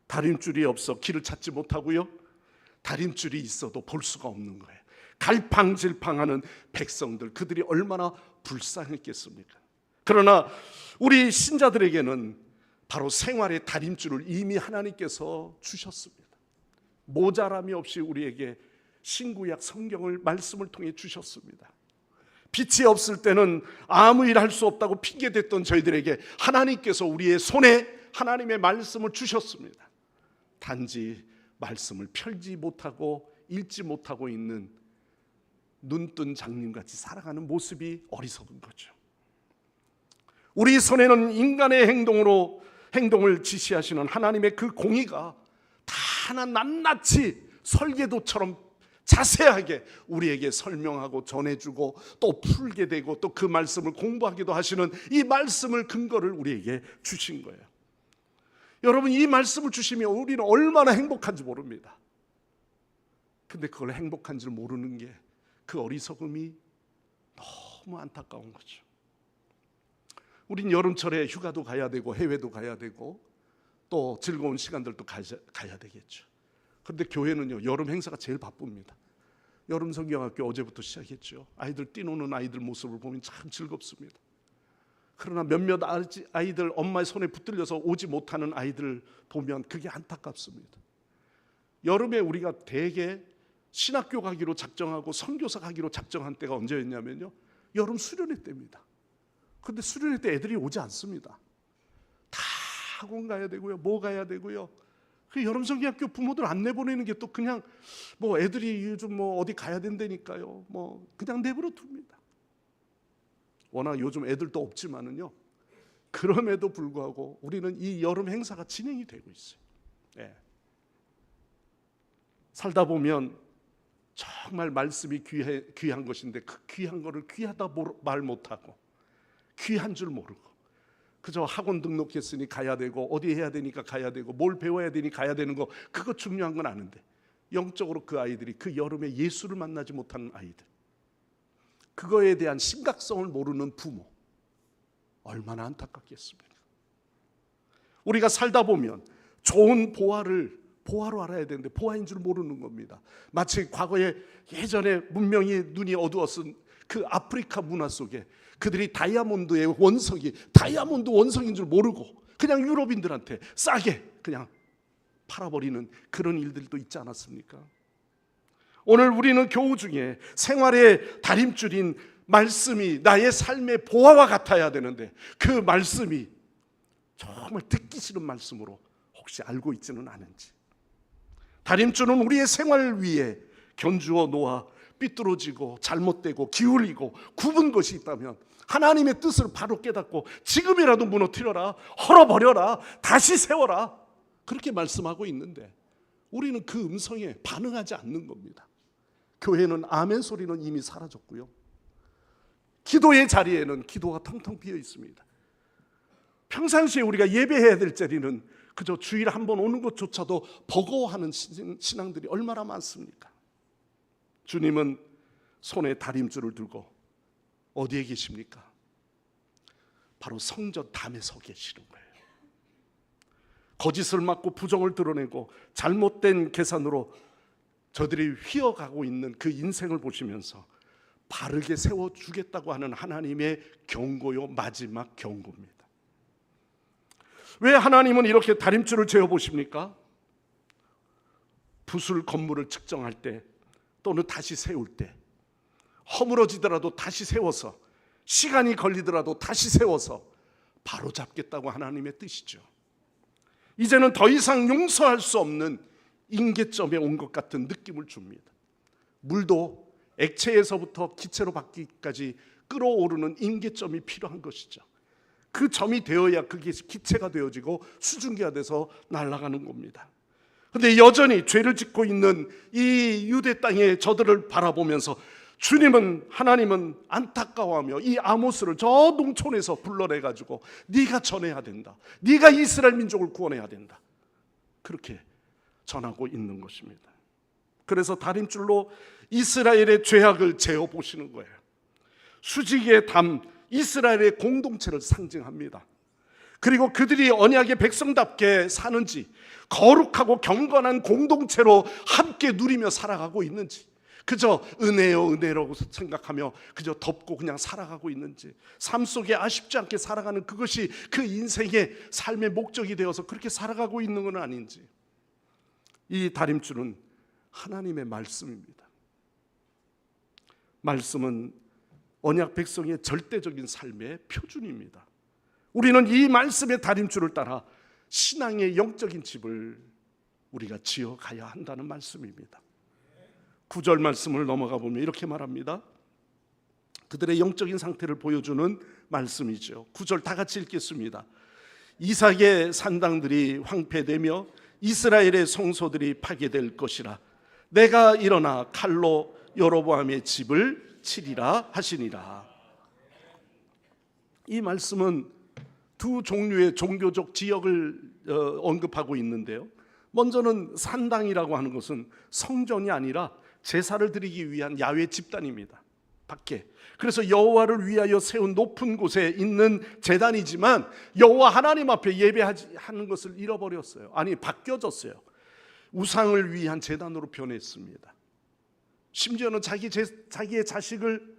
다림줄이 없어 길을 찾지 못하고요, 다림줄이 있어도 볼 수가 없는 거예요. 갈팡질팡하는 백성들, 그들이 얼마나 불쌍했겠습니까? 그러나 우리 신자들에게는 바로 생활의 다림줄을 이미 하나님께서 주셨습니다. 모자람이 없이 우리에게 신구약 성경을 말씀을 통해 주셨습니다. 빛이 없을 때는 아무 일 할 수 없다고 핑계댔던 저희들에게 하나님께서 우리의 손에 하나님의 말씀을 주셨습니다. 단지 말씀을 펼지 못하고 읽지 못하고 있는 눈뜬 장님같이 살아가는 모습이 어리석은 거죠. 우리 손에는 인간의 행동을 지시하시는 하나님의 그 공의가 다 하나 낱낱이 설계도처럼 자세하게 우리에게 설명하고 전해주고 또 풀게 되고 또 그 말씀을 공부하기도 하시는 이 말씀을 근거를 우리에게 주신 거예요. 여러분, 이 말씀을 주시면 우리는 얼마나 행복한지 모릅니다. 근데 그걸 행복한 줄 모르는 게 그 어리석음이 너무 안타까운 거죠. 우린 여름철에 휴가도 가야 되고 해외도 가야 되고 또 즐거운 시간들도 가야 되겠죠. 그런데 교회는요, 여름 행사가 제일 바쁩니다. 여름 성경학교 어제부터 시작했죠. 아이들 뛰노는 아이들 모습을 보면 참 즐겁습니다. 그러나 몇몇 아이들 엄마의 손에 붙들려서 오지 못하는 아이들 보면 그게 안타깝습니다. 여름에 우리가 대개 신학교 가기로 작정하고 선교사 가기로 작정한 때가 언제였냐면요, 여름 수련회 때입니다. 그런데 수련회 때 애들이 오지 않습니다. 다 학원 가야 되고요, 뭐 가야 되고요. 그 여름 성경학교 부모들 안 내보내는 게 또 그냥 뭐 애들이 요즘 뭐 어디 가야 된다니까요, 뭐 그냥 내버려 둡니다. 워낙 요즘 애들도 없지만은요, 그럼에도 불구하고 우리는 이 여름 행사가 진행이 되고 있어요. 네. 살다 보면 정말 말씀이 귀한 것인데 그 귀한 거를 귀하다 말 못하고 귀한 줄 모르고 그저 학원 등록했으니 가야 되고 어디 해야 되니까 가야 되고 뭘 배워야 되니 가야 되는 거, 그거 중요한 건 아는데 영적으로 그 아이들이 그 여름에 예수를 만나지 못하는 아이들, 그거에 대한 심각성을 모르는 부모, 얼마나 안타깝겠습니까? 우리가 살다 보면 좋은 보화로 알아야 되는데 보화인 줄 모르는 겁니다. 마치 과거에 예전에 문명이 눈이 어두웠은 그 아프리카 문화 속에 그들이 다이아몬드의 원석이 다이아몬드 원석인 줄 모르고 그냥 유럽인들한테 싸게 그냥 팔아버리는 그런 일들도 있지 않았습니까? 오늘 우리는 교우 중에 생활의 다림줄인 말씀이 나의 삶의 보화와 같아야 되는데 그 말씀이 정말 듣기 싫은 말씀으로 혹시 알고 있지는 않은지, 다림줄은 우리의 생활 위에 견주어 놓아 삐뚤어지고 잘못되고 기울이고 굽은 것이 있다면 하나님의 뜻을 바로 깨닫고 지금이라도 무너뜨려라, 헐어버려라, 다시 세워라, 그렇게 말씀하고 있는데 우리는 그 음성에 반응하지 않는 겁니다. 교회는 아멘 소리는 이미 사라졌고요, 기도의 자리에는 기도가 텅텅 비어 있습니다. 평상시에 우리가 예배해야 될 자리는 그저 주일 한 번 오는 것조차도 버거워하는 신앙들이 얼마나 많습니까? 주님은 손에 다림줄을 들고 어디에 계십니까? 바로 성전 담에 서 계시는 거예요. 거짓을 막고 부정을 드러내고 잘못된 계산으로 저들이 휘어가고 있는 그 인생을 보시면서 바르게 세워주겠다고 하는 하나님의 경고요, 마지막 경고입니다. 왜 하나님은 이렇게 다림줄을 재어보십니까? 부술 건물을 측정할 때 또는 다시 세울 때 허물어지더라도 다시 세워서, 시간이 걸리더라도 다시 세워서 바로잡겠다고 하나님의 뜻이죠. 이제는 더 이상 용서할 수 없는 임계점에 온 것 같은 느낌을 줍니다. 물도 액체에서부터 기체로 바뀌기까지 끓어오르는 임계점이 필요한 것이죠. 그 점이 되어야 그게 기체가 되어지고 수증기가 돼서 날아가는 겁니다. 그런데 여전히 죄를 짓고 있는 이 유대 땅의 저들을 바라보면서 하나님은 안타까워하며 이 아모스를 저 농촌에서 불러내가지고 네가 전해야 된다, 네가 이스라엘 민족을 구원해야 된다, 그렇게 전하고 있는 것입니다. 그래서 다림줄로 이스라엘의 죄악을 재어보시는 거예요. 수직의 담, 이스라엘의 공동체를 상징합니다. 그리고 그들이 언약의 백성답게 사는지, 거룩하고 경건한 공동체로 함께 누리며 살아가고 있는지, 그저 은혜라고 생각하며 그저 덮고 그냥 살아가고 있는지, 삶 속에 아쉽지 않게 살아가는 그것이 그 인생의 삶의 목적이 되어서 그렇게 살아가고 있는 건 아닌지. 이 다림줄은 하나님의 말씀입니다. 말씀은 언약 백성의 절대적인 삶의 표준입니다. 우리는 이 말씀의 다림줄을 따라 신앙의 영적인 집을 우리가 지어가야 한다는 말씀입니다. 9절 말씀을 넘어가 보면 이렇게 말합니다. 그들의 영적인 상태를 보여주는 말씀이죠. 9절 다 같이 읽겠습니다. 이삭의 산당들이 황폐되며 이스라엘의 성소들이 파괴될 것이라. 내가 일어나 칼로 여로보암의 집을 치리라 하시니라. 이 말씀은 두 종류의 종교적 지역을 언급하고 있는데요, 먼저는 산당이라고 하는 것은 성전이 아니라 제사를 드리기 위한 야훼 집단입니다. 밖에. 그래서 여호와를 위하여 세운 높은 곳에 있는 제단이지만 여호와 하나님 앞에 예배하는 것을 잃어버렸어요. 아니, 바뀌어졌어요. 우상을 위한 제단으로 변했습니다. 심지어는 자기의 자식을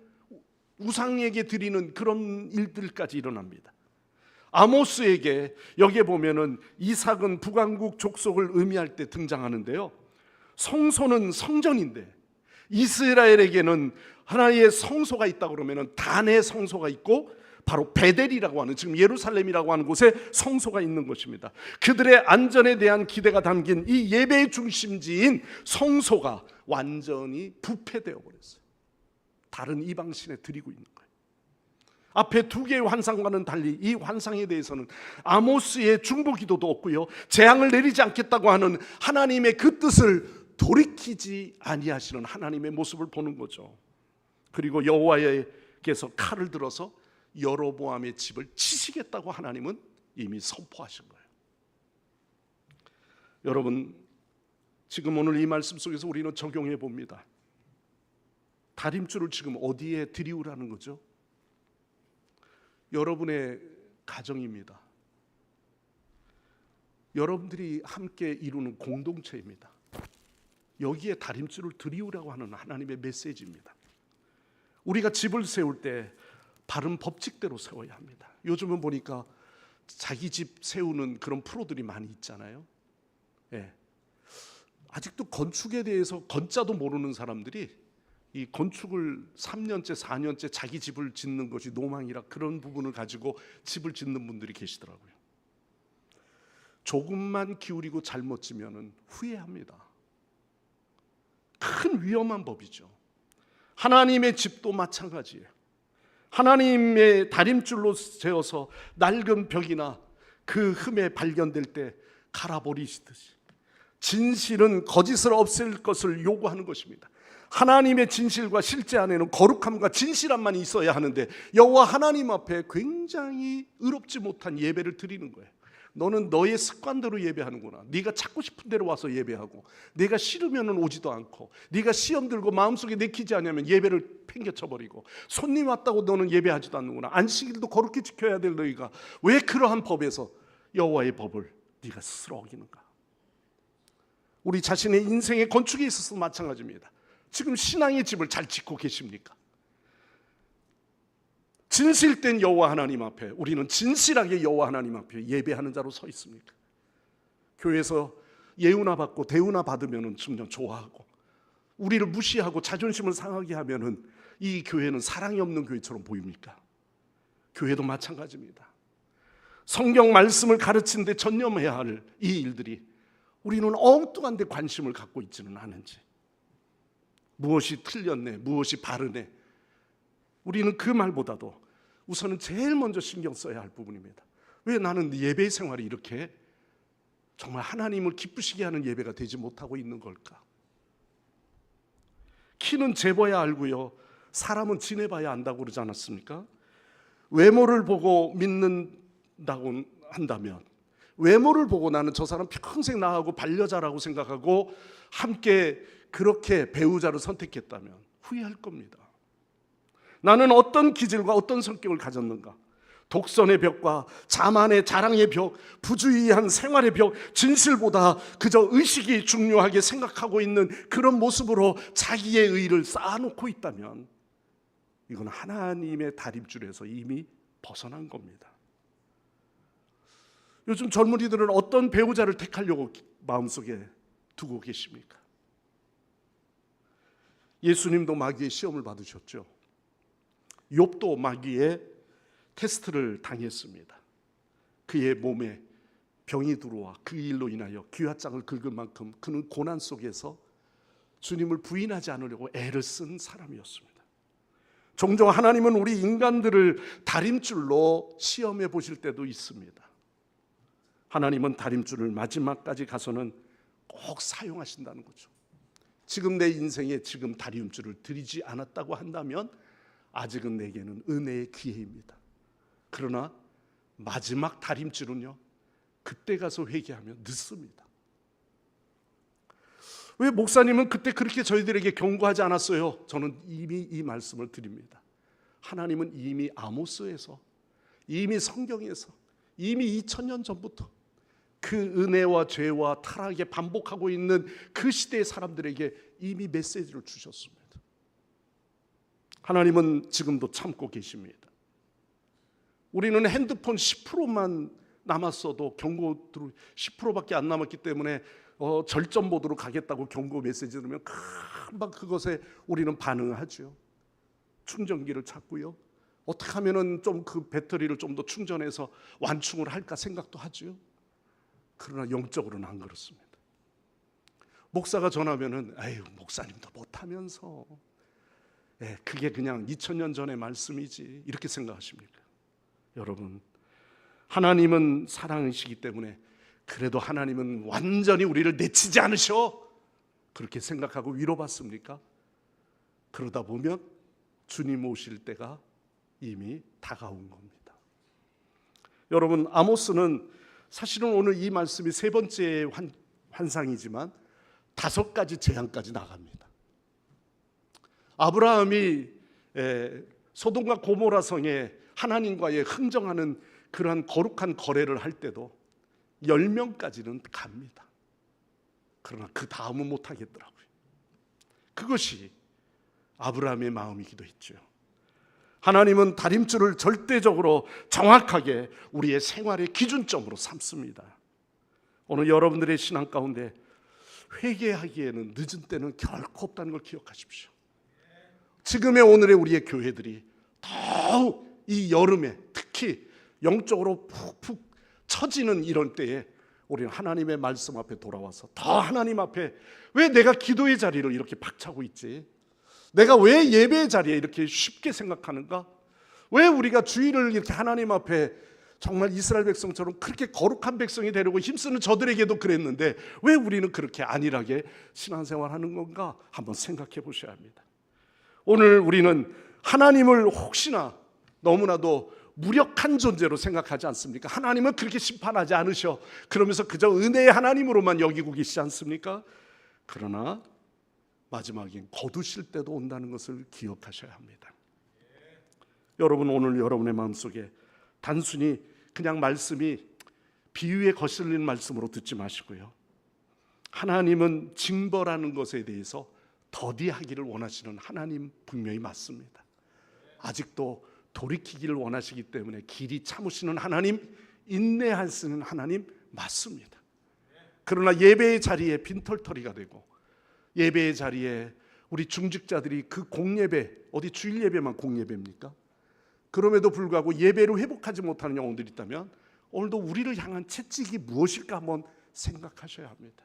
우상에게 드리는 그런 일들까지 일어납니다. 아모스에게, 여기에 보면은 이삭은 북왕국 족속을 의미할 때 등장하는데요, 성소는 성전인데 이스라엘에게는 하나의 성소가 있다고 그러면은 단의 성소가 있고 바로 베델이라고 하는, 지금 예루살렘이라고 하는 곳에 성소가 있는 것입니다. 그들의 안전에 대한 기대가 담긴 이 예배의 중심지인 성소가 완전히 부패되어 버렸어요. 다른 이방신에 드리고 있는 거예요. 앞에 두 개의 환상과는 달리 이 환상에 대해서는 아모스의 중보 기도도 없고요, 재앙을 내리지 않겠다고 하는 하나님의 그 뜻을 돌이키지 아니하시는 하나님의 모습을 보는 거죠. 그리고 여호와께서 칼을 들어서 여로보암의 집을 치시겠다고 하나님은 이미 선포하신 거예요. 여러분, 지금 오늘 이 말씀 속에서 우리는 적용해 봅니다. 다림줄을 지금 어디에 들이우라는 거죠? 여러분의 가정입니다. 여러분들이 함께 이루는 공동체입니다. 여기에 다림줄을 들이우라고 하는 하나님의 메시지입니다. 우리가 집을 세울 때 바른 법칙대로 세워야 합니다. 요즘은 보니까 자기 집 세우는 그런 프로들이 많이 있잖아요. 예. 아직도 건축에 대해서 건자도 모르는 사람들이 이 건축을 3년째 4년째 자기 집을 짓는 것이 노망이라 그런 부분을 가지고 집을 짓는 분들이 계시더라고요. 조금만 기울이고 잘못 지면은 후회합니다. 큰 위험한 법이죠. 하나님의 집도 마찬가지예요. 하나님의 다림줄로 세워서 낡은 벽이나 그 흠에 발견될 때 갈아버리시듯이 진실은 거짓을 없앨 것을 요구하는 것입니다. 하나님의 진실과 실제 안에는 거룩함과 진실함만 있어야 하는데 여호와 하나님 앞에 굉장히 의롭지 못한 예배를 드리는 거예요. 너는 너의 습관대로 예배하는구나. 네가 찾고 싶은 대로 와서 예배하고 네가 싫으면 오지도 않고 네가 시험 들고 마음속에 내키지 않으면 예배를 팽개쳐버리고 손님 왔다고 너는 예배하지도 않는구나. 안식일도 거룩히 지켜야 될 너희가 왜 그러한 법에서 여호와의 법을 네가 스스로 어기는가? 우리 자신의 인생의 건축에 있어서 마찬가지입니다. 지금 신앙의 집을 잘 짓고 계십니까? 진실된 여호와 하나님 앞에 우리는 진실하게 여호와 하나님 앞에 예배하는 자로 서 있습니까? 교회에서 예우나 받고 대우나 받으면 점점 좋아하고 우리를 무시하고 자존심을 상하게 하면 이 교회는 사랑이 없는 교회처럼 보입니까? 교회도 마찬가지입니다. 성경 말씀을 가르치는 데 전념해야 할 이 일들이 우리는 엉뚱한 데 관심을 갖고 있지는 않은지, 무엇이 틀렸네, 무엇이 바르네, 우리는 그 말보다도 우선은 제일 먼저 신경 써야 할 부분입니다. 왜 나는 예배 생활이 이렇게 정말 하나님을 기쁘시게 하는 예배가 되지 못하고 있는 걸까? 키는 재봐야 알고요, 사람은 지내봐야 안다고 그러지 않았습니까? 외모를 보고 믿는다고 한다면, 외모를 보고 나는 저 사람 평생 나하고 반려자라고 생각하고 함께 그렇게 배우자를 선택했다면 후회할 겁니다. 나는 어떤 기질과 어떤 성격을 가졌는가? 독선의 벽과 자만의 자랑의 벽, 부주의한 생활의 벽, 진실보다 그저 의식이 중요하게 생각하고 있는 그런 모습으로 자기의 의의를 쌓아놓고 있다면 이건 하나님의 다림줄에서 이미 벗어난 겁니다. 요즘 젊은이들은 어떤 배우자를 택하려고 마음속에 두고 계십니까? 예수님도 마귀의 시험을 받으셨죠. 욥도 마귀의 테스트를 당했습니다. 그의 몸에 병이 들어와 그 일로 인하여 귀화장을 긁을 만큼 그는 고난 속에서 주님을 부인하지 않으려고 애를 쓴 사람이었습니다. 종종 하나님은 우리 인간들을 다림줄로 시험해 보실 때도 있습니다. 하나님은 다림줄을 마지막까지 가서는 꼭 사용하신다는 거죠. 지금 내 인생에 지금 다림줄을 들이지 않았다고 한다면 아직은 내게는 은혜의 기회입니다. 그러나 마지막 다림줄은요, 그때 가서 회개하면 늦습니다. 왜 목사님은 그때 그렇게 저희들에게 경고하지 않았어요? 저는 이미 이 말씀을 드립니다. 하나님은 이미 아모스에서, 이미 성경에서, 이미 2000년 전부터 그 은혜와 죄와 타락에 반복하고 있는 그 시대의 사람들에게 이미 메시지를 주셨습니다. 하나님은 지금도 참고 계십니다. 우리는 핸드폰 10%만 남았어도 경고 10%밖에 안 남았기 때문에 절전 모드로 가겠다고 경고 메시지 들으면 금방 그것에 우리는 반응하죠. 충전기를 찾고요. 어떻게 하면은 좀 그 배터리를 좀 더 충전해서 완충을 할까 생각도 하죠. 그러나 영적으로는 안 그렇습니다. 목사가 전하면은 에휴, 목사님도 못하면서 그게 그냥 2000년 전의 말씀이지 이렇게 생각하십니까? 여러분, 하나님은 사랑이시기 때문에 그래도 하나님은 완전히 우리를 내치지 않으셔 그렇게 생각하고 위로받습니까? 그러다 보면 주님 오실 때가 이미 다가온 겁니다. 여러분, 아모스는 사실은 오늘 이 말씀이 세 번째 환상이지만 5가지 재앙까지 나갑니다. 아브라함이 소돔과 고모라 성에 하나님과의 흥정하는 그러한 거룩한 거래를 할 때도 10명까지는 갑니다. 그러나 그 다음은 못하겠더라고요. 그것이 아브라함의 마음이기도 했죠. 하나님은 다림줄을 절대적으로 정확하게 우리의 생활의 기준점으로 삼습니다. 오늘 여러분들의 신앙 가운데 회개하기에는 늦은 때는 결코 없다는 걸 기억하십시오. 지금의 오늘의 우리의 교회들이 더욱 이 여름에 특히 영적으로 푹푹 처지는 이런 때에 우리는 하나님의 말씀 앞에 돌아와서 더 하나님 앞에 왜 내가 기도의 자리를 이렇게 박차고 있지? 내가 왜 예배의 자리에 이렇게 쉽게 생각하는가? 왜 우리가 주일을 이렇게 하나님 앞에 정말 이스라엘 백성처럼 그렇게 거룩한 백성이 되려고 힘쓰는 저들에게도 그랬는데 왜 우리는 그렇게 안일하게 신앙생활하는 건가? 한번 생각해 보셔야 합니다. 오늘 우리는 하나님을 혹시나 너무나도 무력한 존재로 생각하지 않습니까? 하나님은 그렇게 심판하지 않으셔. 그러면서 그저 은혜의 하나님으로만 여기고 계시지 않습니까? 그러나 마지막엔 거두실 때도 온다는 것을 기억하셔야 합니다. 여러분, 오늘 여러분의 마음속에 단순히 그냥 말씀이 비유에 거슬리는 말씀으로 듣지 마시고요, 하나님은 징벌하는 것에 대해서 더디하기를 원하시는 하나님 분명히 맞습니다. 아직도 돌이키기를 원하시기 때문에 길이 참으시는 하나님, 인내하시는 하나님 맞습니다. 그러나 예배의 자리에 빈털터리가 되고 예배의 자리에 우리 중직자들이 그 공예배, 어디 주일 예배만 공예배입니까? 그럼에도 불구하고 예배로 회복하지 못하는 영혼들이 있다면 오늘도 우리를 향한 채찍이 무엇일까 한번 생각하셔야 합니다.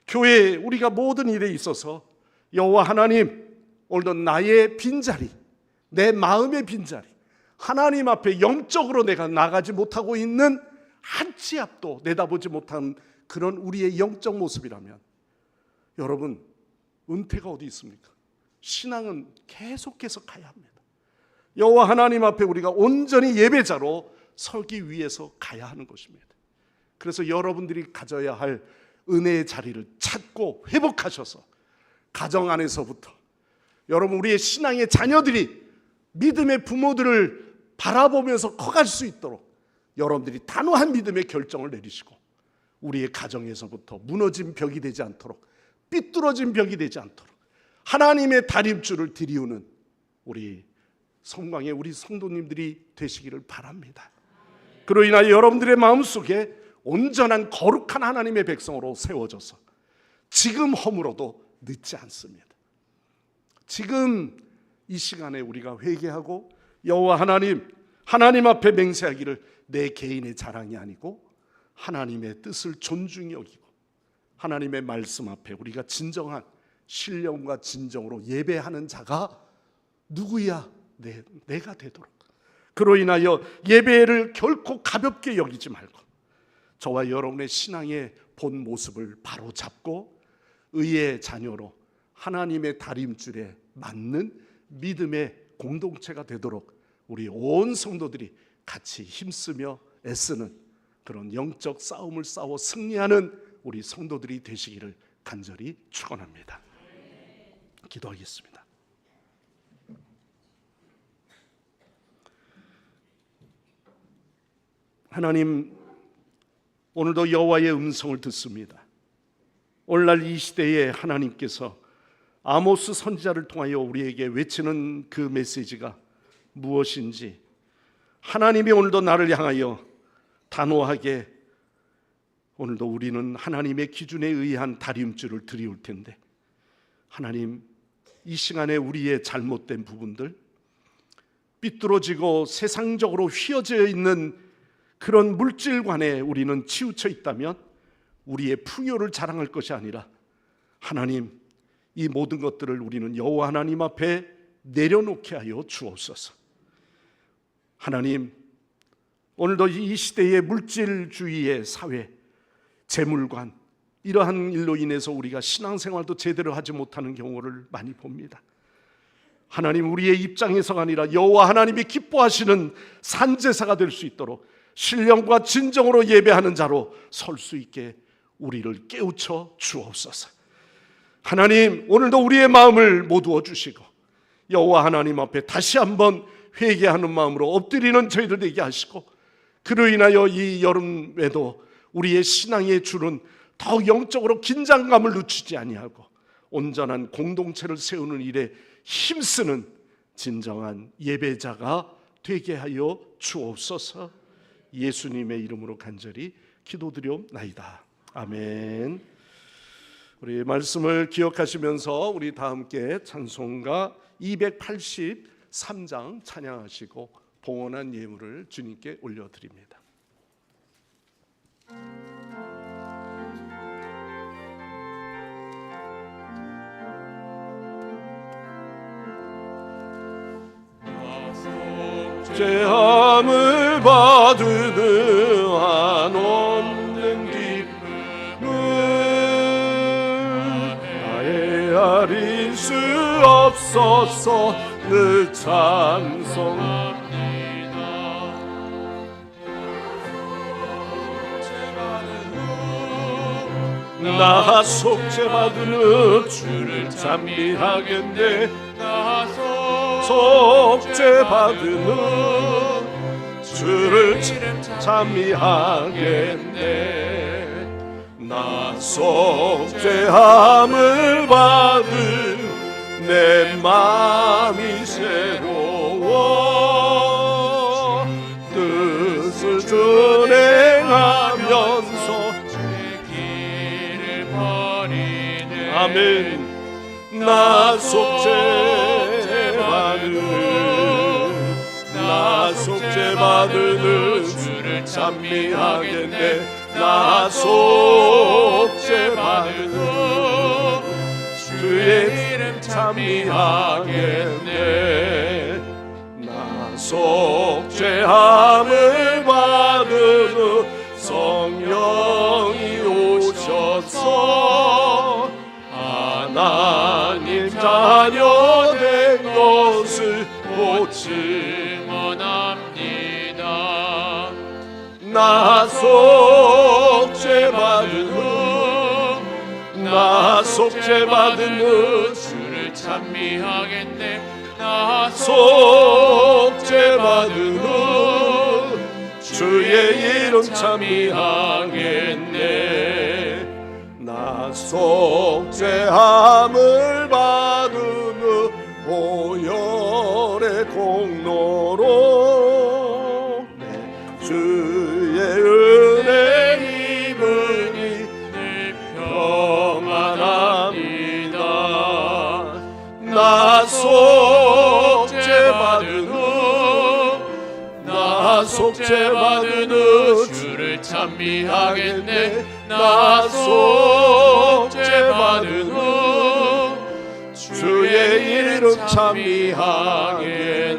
교회 우리가 모든 일에 있어서 여호와 하나님, 오늘도 나의 빈자리, 내 마음의 빈자리, 하나님 앞에 영적으로 내가 나가지 못하고 있는 한 치 앞도 내다보지 못한 그런 우리의 영적 모습이라면 여러분, 은퇴가 어디 있습니까? 신앙은 계속해서 가야 합니다. 여호와 하나님 앞에 우리가 온전히 예배자로 서기 위해서 가야 하는 것입니다. 그래서 여러분들이 가져야 할 은혜의 자리를 찾고 회복하셔서 가정 안에서부터 여러분, 우리의 신앙의 자녀들이 믿음의 부모들을 바라보면서 커갈 수 있도록 여러분들이 단호한 믿음의 결정을 내리시고 우리의 가정에서부터 무너진 벽이 되지 않도록, 삐뚤어진 벽이 되지 않도록 하나님의 다림줄을 들이우는 우리 성광의 우리 성도님들이 되시기를 바랍니다. 그로 인하여 여러분들의 마음속에 온전한 거룩한 하나님의 백성으로 세워져서 지금 허물어도 늦지 않습니다. 지금 이 시간에 우리가 회개하고 여호와 하나님 앞에 맹세하기를 내 개인의 자랑이 아니고 하나님의 뜻을 존중히 여기고 하나님의 말씀 앞에 우리가 진정한 신령과 진정으로 예배하는 자가 누구야? 내가 되도록. 그로 인하여 예배를 결코 가볍게 여기지 말고 저와 여러분의 신앙의 본 모습을 바로 잡고 의의 자녀로 하나님의 다림줄에 맞는 믿음의 공동체가 되도록 우리 온 성도들이 같이 힘쓰며 애쓰는 그런 영적 싸움을 싸워 승리하는 우리 성도들이 되시기를 간절히 축원합니다. 기도하겠습니다. 하나님, 오늘도 여호와의 음성을 듣습니다. 오늘날 이 시대에 하나님께서 아모스 선지자를 통하여 우리에게 외치는 그 메시지가 무엇인지, 하나님이 오늘도 나를 향하여 단호하게 오늘도 우리는 하나님의 기준에 의한 다림줄을 들이울 텐데, 하나님, 이 시간에 우리의 잘못된 부분들, 삐뚤어지고 세상적으로 휘어져 있는 그런 물질관에 우리는 치우쳐 있다면 우리의 풍요를 자랑할 것이 아니라 하나님, 이 모든 것들을 우리는 여호와 하나님 앞에 내려놓게 하여 주옵소서. 하나님, 오늘도 이 시대의 물질주의의 사회, 재물관, 이러한 일로 인해서 우리가 신앙생활도 제대로 하지 못하는 경우를 많이 봅니다. 하나님, 우리의 입장에서가 아니라 여호와 하나님이 기뻐하시는 산제사가 될 수 있도록 신령과 진정으로 예배하는 자로 설 수 있게 우리를 깨우쳐 주옵소서. 하나님, 오늘도 우리의 마음을 모두어 주시고 여호와 하나님 앞에 다시 한번 회개하는 마음으로 엎드리는 저희들 되게 하시고, 그로 인하여 이 여름에도 우리의 신앙의 줄은 더욱 영적으로 긴장감을 늦추지 아니하고 온전한 공동체를 세우는 일에 힘쓰는 진정한 예배자가 되게 하여 주옵소서. 예수님의 이름으로 간절히 기도드리옵나이다. 아멘. 우리 말씀을 기억하시면서 우리 다 함께 찬송가 283장 찬양하시고 봉헌한 예물을 주님께 올려드립니다. 죄함을 받으는 한없는 기쁨을 나의 아릴 수 없어서 늘 찬송합니다. 나 속죄받은 주를 찬미하겠네. 나 속죄받은 주를 찬미하겠네. 나 속죄함을 받은 내 마음이 새로워 뜻을 준행하면서 아멘. 나 속죄받은 주를 찬미하겠네. 나 속죄받은 주의 이름 찬미하겠네. 나 속죄함을 받은 성령이 오셔서 하나님 자녀 된 것을 곧 증언합니다. 나 속죄받은 주를 찬미하겠네. 나 속죄받은 주의 이름 찬미하겠네. 나 속죄함을 받은 보혈의 공로로 주의 은혜 입으니 평안합니다. 나 속죄받은 주를 찬미하겠네. 나 속죄받은 주의 이름 찬미하겠네.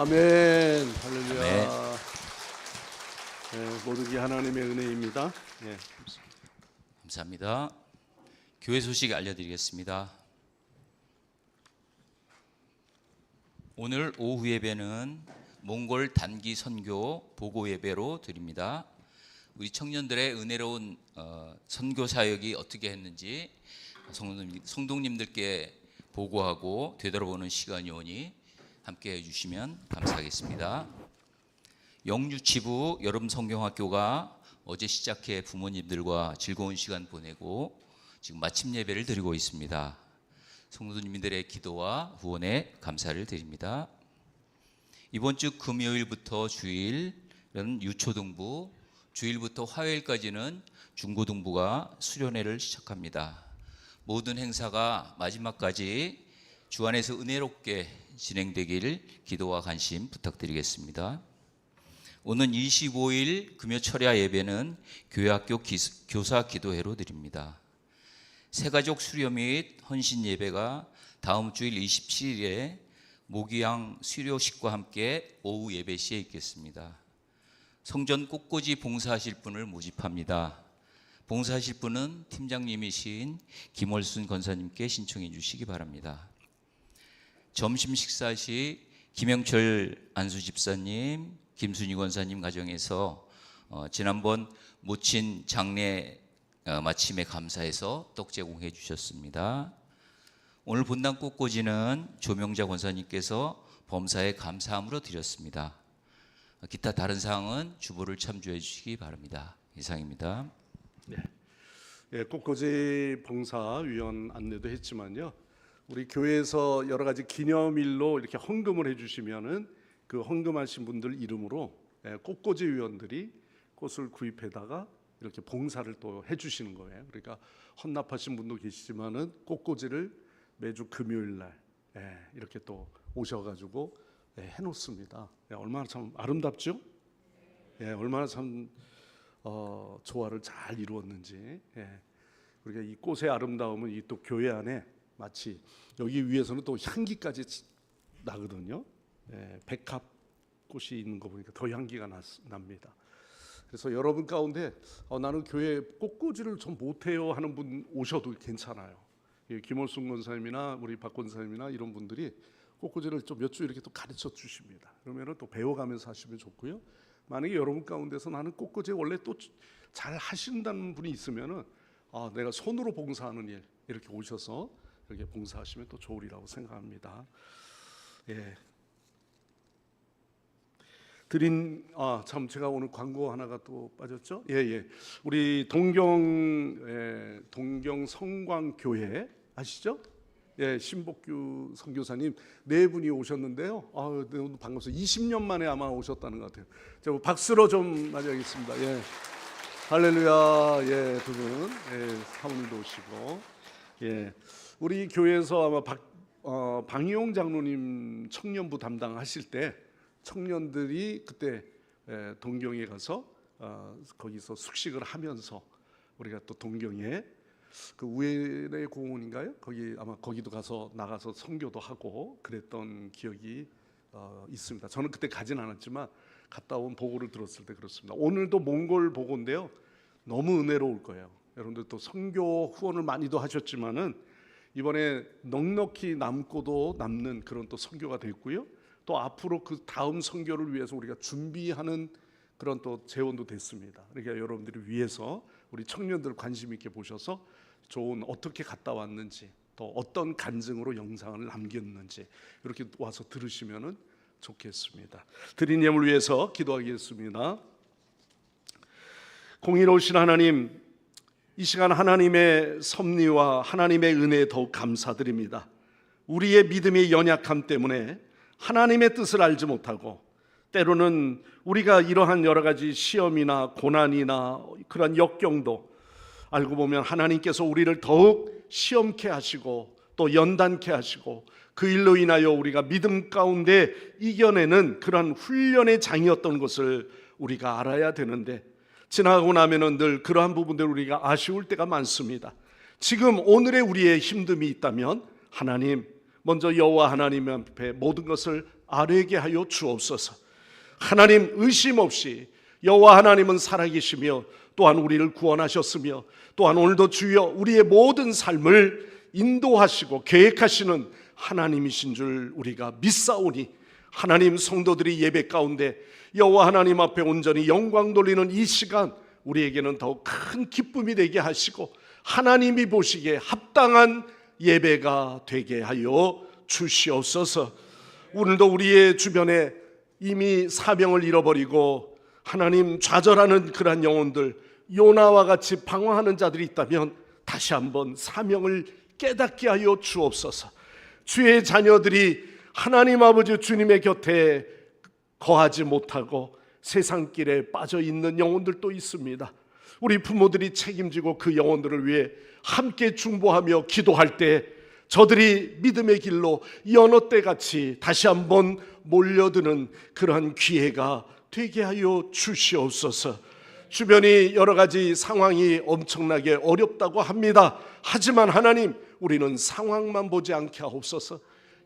아멘. 할렐루야. 네. 네, 모든 게 하나님의 은혜입니다. 네. 감사합니다. 교회 소식 알려드리겠습니다. 오늘 오후 예배는 몽골 단기 선교 보고 예배로 드립니다. 우리 청년들의 은혜로운 선교 사역이 어떻게 했는지 성도님들께 보고하고 되돌아보는 시간이 오니 함께 해주시면 감사하겠습니다. 영유치부 여름 성경학교가 어제 시작해 부모님들과 즐거운 시간 보내고 지금 마침 예배를 드리고 있습니다. 성도님들의 기도와 후원에 감사를 드립니다. 이번 주 금요일부터 주일은 유초등부, 주일부터 화요일까지는 중고등부가 수련회를 시작합니다. 모든 행사가 마지막까지 주 안에서 은혜롭게 진행되기를 기도와 관심 부탁드리겠습니다. 오는 25일 금요철야 예배는 교회학교 교사 기도회로 드립니다. 새가족 수료 및 헌신 예배가 다음 주일 27일에 모기양 수료식과 함께 오후 예배 시에 있겠습니다. 성전 꽃꽂이 봉사하실 분을 모집합니다. 봉사하실 분은 팀장님이신 김월순 권사님께 신청해 주시기 바랍니다. 점심 식사 시 김영철 안수 집사님, 김순희 권사님 가정에서 지난번 모친 장례 마침에 감사해서 떡 제공해 주셨습니다. 오늘 본당 꽃꽂이는 조명자 권사님께서 범사에 감사함으로 드렸습니다. 기타 다른 사항은 주보를 참조해 주시기 바랍니다. 이상입니다. 네. 예, 꽃꽂이 봉사위원 안내도 했지만요. 우리 교회에서 여러 가지 기념일로 이렇게 헌금을 해주시면은 그 헌금하신 분들 이름으로 꽃꽂이 위원들이 꽃을 구입해다가 이렇게 봉사를 또 해주시는 거예요. 그러니까 헌납하신 분도 계시지만은 꽃꽂이를 매주 금요일 날 이렇게 또 오셔가지고 해놓습니다. 얼마나 참 아름답죠? 얼마나 참 조화를 잘 이루었는지. 우리가 이 꽃의 아름다움은 이 또 교회 안에 마치 여기 위에서는 또 향기까지 나거든요. 백합 꽃이 있는 거 보니까 더 향기가 납니다. 그래서 여러분 가운데 나는 교회 꽃꽂이를 좀 못해요 하는 분 오셔도 괜찮아요. 김월순 권사님이나 우리 박 권사님이나 이런 분들이 꽃꽂이를 좀 몇 주 이렇게 또 가르쳐 주십니다. 그러면은 또 배워가면서 하시면 좋고요. 만약에 여러분 가운데서 나는 꽃꽂이 원래 또 잘 하신다는 분이 있으면은 내가 손으로 봉사하는 일 이렇게 오셔서 이렇게 봉사하시면 또 좋으리라고 생각합니다. 참 제가 오늘 광고 하나가 또 빠졌죠? 우리 동경 성광교회 아시죠? 신복규 선교사님 네 분이 오셨는데요. 너무 반갑습니다. 20년 만에 아마 오셨다는 것 같아요. 제가 박수로 좀 맞이하겠습니다. 할렐루야. 두 분, 사모님도 오시고, 우리 교회에서 아마 방희용 장로님 청년부 담당하실 때 청년들이 그때 동경에 가서 거기서 숙식을 하면서 우리가 또 동경에 그 우회의 공원인가요? 거기 아마 거기도 가서 나가서 선교도 하고 그랬던 기억이 있습니다. 저는 그때 가진 않았지만 갔다 온 보고를 들었을 때 그렇습니다. 오늘도 몽골 보고인데요. 너무 은혜로울 거예요. 여러분들 또 선교 후원을 많이도 하셨지만은 이번에 넉넉히 남고도 남는 그런 또 선교가 됐고요. 또 앞으로 그 다음 선교를 위해서 우리가 준비하는 그런 또 재원도 됐습니다. 그러니까 여러분들이 위해서 우리 청년들 관심 있게 보셔서 좋은 어떻게 갔다 왔는지 또 어떤 간증으로 영상을 남겼는지 이렇게 와서 들으시면은 좋겠습니다. 드린 예물 위해서 기도하겠습니다. 공의로우신 하나님, 이 시간 하나님의 섭리와 하나님의 은혜에 더욱 감사드립니다. 우리의 믿음의 연약함 때문에 하나님의 뜻을 알지 못하고 때로는 우리가 이러한 여러 가지 시험이나 고난이나 그런 역경도 알고 보면 하나님께서 우리를 더욱 시험케 하시고 또 연단케 하시고 그 일로 인하여 우리가 믿음 가운데 이겨내는 그런 훈련의 장이었던 것을 우리가 알아야 되는데 지나가고 나면은 늘 그러한 부분들 우리가 아쉬울 때가 많습니다. 지금 오늘의 우리의 힘듦이 있다면 하나님 먼저 여호와 하나님 앞에 모든 것을 아뢰게 하여 주옵소서. 하나님, 의심 없이 여호와 하나님은 살아계시며 또한 우리를 구원하셨으며 또한 오늘도 주여 우리의 모든 삶을 인도하시고 계획하시는 하나님이신 줄 우리가 믿사오니, 하나님, 성도들이 예배 가운데 여호와 하나님 앞에 온전히 영광 돌리는 이 시간 우리에게는 더욱 큰 기쁨이 되게 하시고 하나님이 보시기에 합당한 예배가 되게 하여 주시옵소서. 오늘도 우리의 주변에 이미 사명을 잃어버리고 하나님 좌절하는 그러한 영혼들, 요나와 같이 방황하는 자들이 있다면 다시 한번 사명을 깨닫게 하여 주옵소서. 주의 자녀들이 하나님 아버지 주님의 곁에 거하지 못하고 세상길에 빠져 있는 영혼들도 있습니다. 우리 부모들이 책임지고 그 영혼들을 위해 함께 중보하며 기도할 때 저들이 믿음의 길로 여느 때같이 다시 한번 몰려드는 그러한 기회가 되게 하여 주시옵소서. 주변이 여러 가지 상황이 엄청나게 어렵다고 합니다. 하지만 하나님, 우리는 상황만 보지 않게 하옵소서.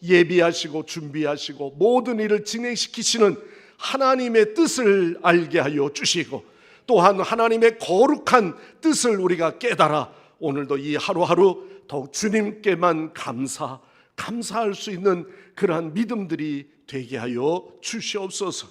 예비하시고 준비하시고 모든 일을 진행시키시는 하나님의 뜻을 알게 하여 주시고 또한 하나님의 거룩한 뜻을 우리가 깨달아 오늘도 이 하루하루 더욱 주님께만 감사할 수 있는 그러한 믿음들이 되게 하여 주시옵소서.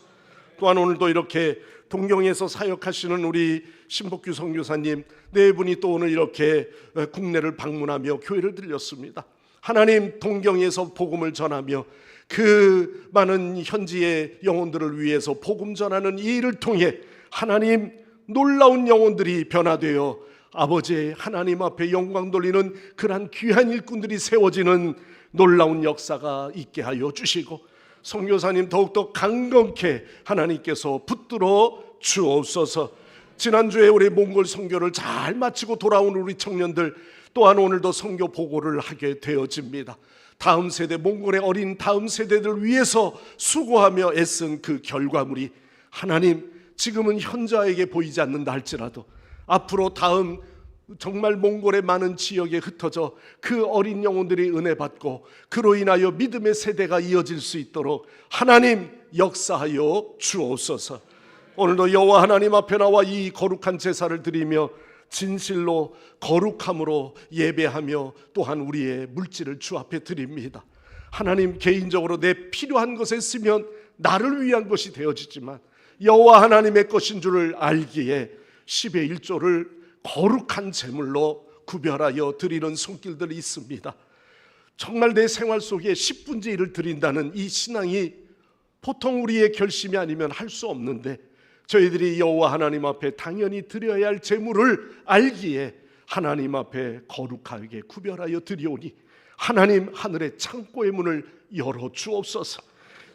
또한 오늘도 이렇게 동경에서 사역하시는 우리 신복규 선교사님 네 분이 또 오늘 이렇게 국내를 방문하며 교회를 들렸습니다. 하나님, 동경에서 복음을 전하며 그 많은 현지의 영혼들을 위해서 복음 전하는 이 일을 통해 하나님, 놀라운 영혼들이 변화되어 아버지의 하나님 앞에 영광 돌리는 그러한 귀한 일꾼들이 세워지는 놀라운 역사가 있게 하여 주시고 선교사님 더욱더 강건케 하나님께서 붙들어 주옵소서. 지난주에 우리 몽골 선교를 잘 마치고 돌아온 우리 청년들 또한 오늘도 선교 보고를 하게 되어집니다. 다음 세대, 몽골의 어린 다음 세대들 위해서 수고하며 애쓴 그 결과물이 하나님, 지금은 현자에게 보이지 않는다 할지라도 앞으로 다음 정말 몽골의 많은 지역에 흩어져 그 어린 영혼들이 은혜 받고 그로 인하여 믿음의 세대가 이어질 수 있도록 하나님 역사하여 주옵소서. 오늘도 여호와 하나님 앞에 나와 이 거룩한 제사를 드리며 진실로 거룩함으로 예배하며 또한 우리의 물질을 주 앞에 드립니다. 하나님, 개인적으로 내 필요한 것에 쓰면 나를 위한 것이 되어지지만 여호와 하나님의 것인 줄을 알기에 10의 1조를 거룩한 제물로 구별하여 드리는 손길들이 있습니다. 정말 내 생활 속에 10분의 1을 드린다는 이 신앙이 보통 우리의 결심이 아니면 할 수 없는데 저희들이 여호와 하나님 앞에 당연히 드려야 할 제물을 알기에 하나님 앞에 거룩하게 구별하여 드리오니 하나님, 하늘의 창고의 문을 열어 주옵소서.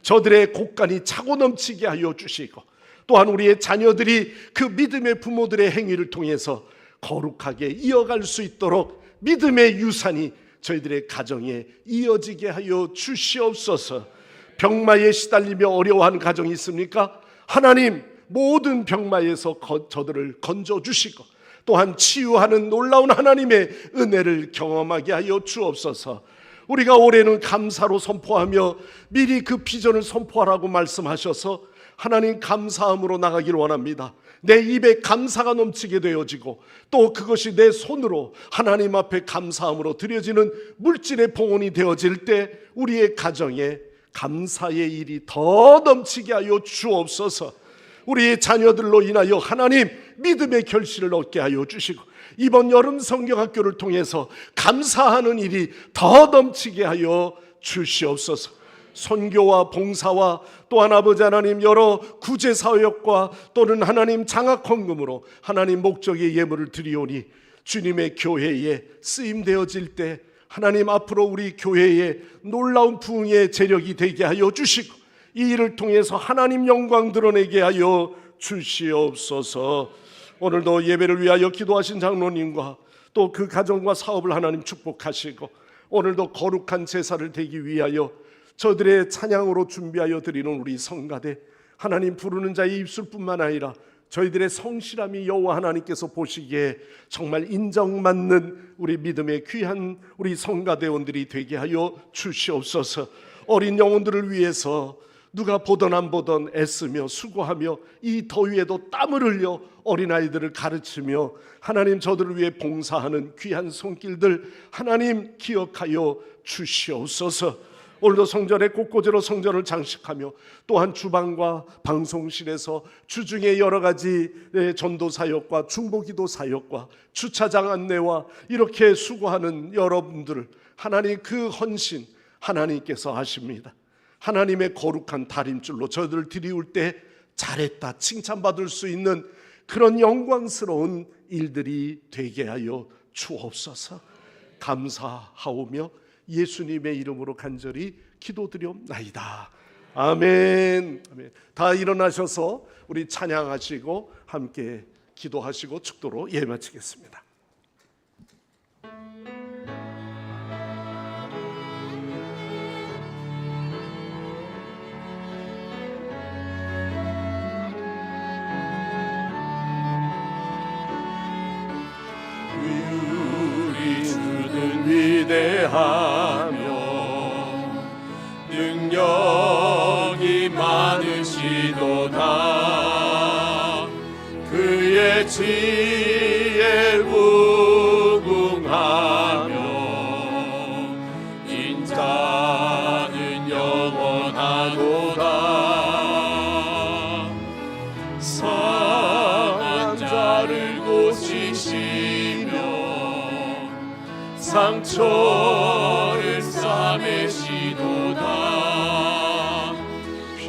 저들의 곳간이 차고 넘치게 하여 주시고 또한 우리의 자녀들이 그 믿음의 부모들의 행위를 통해서 거룩하게 이어갈 수 있도록 믿음의 유산이 저희들의 가정에 이어지게 하여 주시옵소서. 병마에 시달리며 어려워하는 가정이 있습니까? 하나님, 모든 병마에서 저들을 건져주시고 또한 치유하는 놀라운 하나님의 은혜를 경험하게 하여 주옵소서. 우리가 올해는 감사로 선포하며 미리 그 비전을 선포하라고 말씀하셔서 하나님, 감사함으로 나가기를 원합니다. 내 입에 감사가 넘치게 되어지고 또 그것이 내 손으로 하나님 앞에 감사함으로 드려지는 물질의 봉헌이 되어질 때 우리의 가정에 감사의 일이 더 넘치게 하여 주옵소서. 우리의 자녀들로 인하여 하나님, 믿음의 결실을 얻게 하여 주시고 이번 여름 성경학교를 통해서 감사하는 일이 더 넘치게 하여 주시옵소서. 선교와 봉사와 또한 아버지 하나님 여러 구제사역과 또는 하나님 장학헌금으로 하나님 목적의 예물을 드리오니 주님의 교회에 쓰임되어질 때 하나님, 앞으로 우리 교회에 놀라운 부흥의 재력이 되게 하여 주시고 이 일을 통해서 하나님 영광 드러내게 하여 주시옵소서. 오늘도 예배를 위하여 기도하신 장로님과 또 그 가정과 사업을 하나님 축복하시고 오늘도 거룩한 제사를 드리기 위하여 저들의 찬양으로 준비하여 드리는 우리 성가대 하나님, 부르는 자의 입술뿐만 아니라 저희들의 성실함이 여호와 하나님께서 보시기에 정말 인정받는 우리 믿음의 귀한 우리 성가대원들이 되게 하여 주시옵소서. 어린 영혼들을 위해서 누가 보던 안 보던 애쓰며 수고하며 이 더위에도 땀을 흘려 어린아이들을 가르치며 하나님 저들을 위해 봉사하는 귀한 손길들 하나님 기억하여 주시옵소서. 오늘도 성전에 꽃꽂이로 성전을 장식하며 또한 주방과 방송실에서 주중에 여러 가지 전도 사역과 중보기도 사역과 주차장 안내와 이렇게 수고하는 여러분들을 하나님 그 헌신 하나님께서 하십니다. 하나님의 거룩한 다림줄로 저들을 들이울 때 잘했다 칭찬받을 수 있는 그런 영광스러운 일들이 되게 하여 주옵소서. 감사하오며 예수님의 이름으로 간절히 기도드리옵나이다. 아멘. 아멘. 다 일어나셔서 우리 찬양하시고 함께 기도하시고 축도로 예배 마치겠습니다. 우리 주는 위대하며 능력이 많으시도다. 그의 지혜 무궁하며 인자는 영원하도다. 상한 자를 고치시며 상처를 싸매시도다.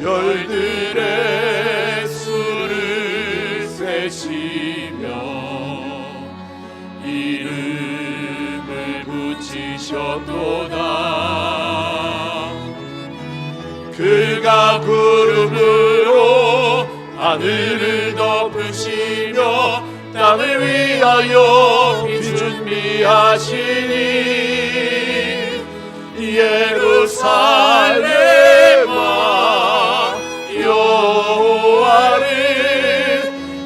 별들의 수를 세시며 이름을 붙이셨도다. 그가 구름으로 하늘을 덮으시며 땅을 위하여 비 준비하시니 예루살렘아 여호와를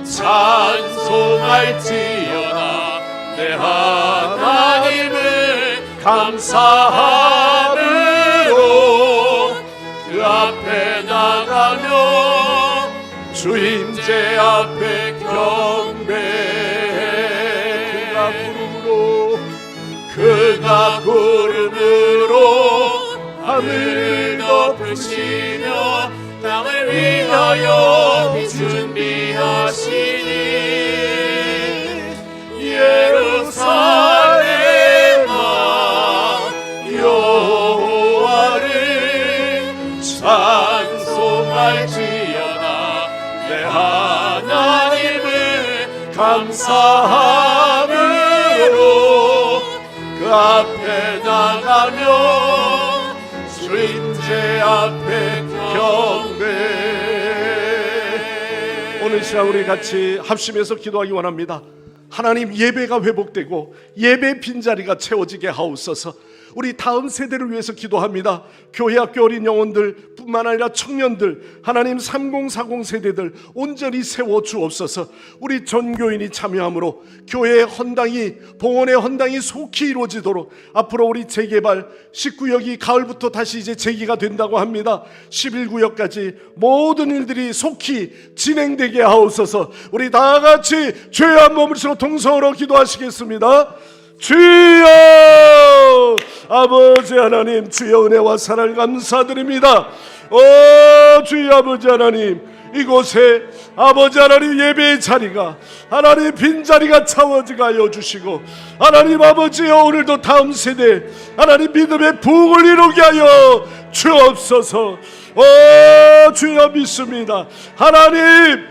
찬송할지어다. 내 하나님을 감사함으로 그 앞에 나가며 주임제 앞에 경배해. 그가 구름으로 하늘을 덮으시며 땅을 위하여 비 준비하시니 예루살렘아 여호와를 찬송할지어다. 내 하나님을 감사함으로 그 앞에 나가며 주임제 앞에 경배. 오늘 시간 우리 같이 합심해서 기도하기 원합니다. 하나님, 예배가 회복되고 예배 빈자리가 채워지게 하옵소서. 우리 다음 세대를 위해서 기도합니다. 교회 학교 어린 영혼들 뿐만 아니라 청년들, 하나님 3040 세대들 온전히 세워 주옵소서. 우리 전교인이 참여함으로 교회의 헌당이, 봉헌의 헌당이 속히 이루어지도록 앞으로 우리 재개발 19역이 가을부터 다시 이제 재개가 된다고 합니다. 11구역까지 모든 일들이 속히 진행되게 하옵소서. 우리 다 같이 죄의 한 몸으로 동성으로 기도하시겠습니다. 주여, 아버지 하나님, 주의 은혜와 사랑을 감사드립니다. 주의 아버지 하나님, 이곳에 아버지 하나님 예배의 자리가, 하나님 빈자리가 채워지게 하여 주시고, 하나님 아버지여, 오늘도 다음 세대 하나님 믿음의 부흥을 이루게 하여 주옵소서. 주여 믿습니다. 하나님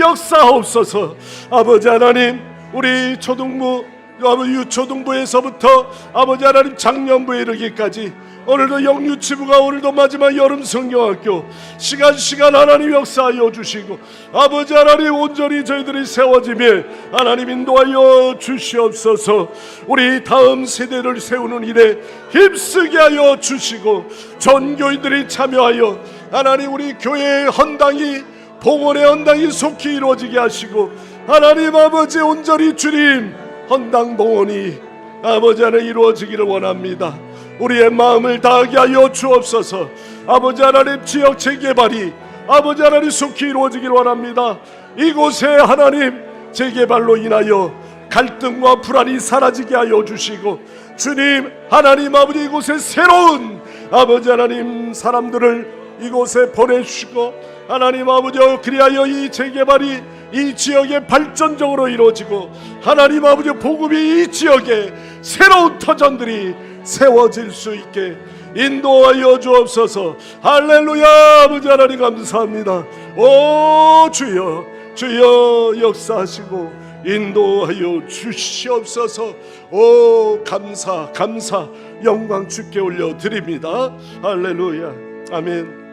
역사하옵소서. 아버지 하나님, 우리 초등부 유초등부에서부터 아버지 하나님 작년부에 이르기까지 오늘도 영유치부가 오늘도 마지막 여름 성경학교 시간 하나님 역사하여 주시고 아버지 하나님 온전히 저희들이 세워지며 하나님 인도하여 주시옵소서. 우리 다음 세대를 세우는 일에 힘쓰게 하여 주시고 전교인들이 참여하여 하나님 우리 교회의 헌당이, 봉헌의 헌당이 속히 이루어지게 하시고 하나님 아버지 온전히 주님 헌당 봉헌이 아버지 안에 이루어지기를 원합니다. 우리의 마음을 다하게 하여 주옵소서. 아버지 하나님, 지역 재개발이 아버지 하나님 속히 이루어지길 원합니다. 이곳에 하나님 재개발로 인하여 갈등과 불안이 사라지게 하여 주시고, 주님 하나님 아버지 이곳에 새로운 아버지 하나님 사람들을 이곳에 보내주시고, 하나님 아버지 그리하여 이 재개발이 이 지역에 발전적으로 이루어지고, 하나님 아버지 복음이 이 지역에 새로운 터전들이 세워질 수 있게 인도하여 주옵소서. 할렐루야. 아버지 하나님 감사합니다. 오 주여, 주여 역사하시고 인도하여 주시옵소서. 오 감사 감사 영광 주께 올려드립니다. 할렐루야. 아멘.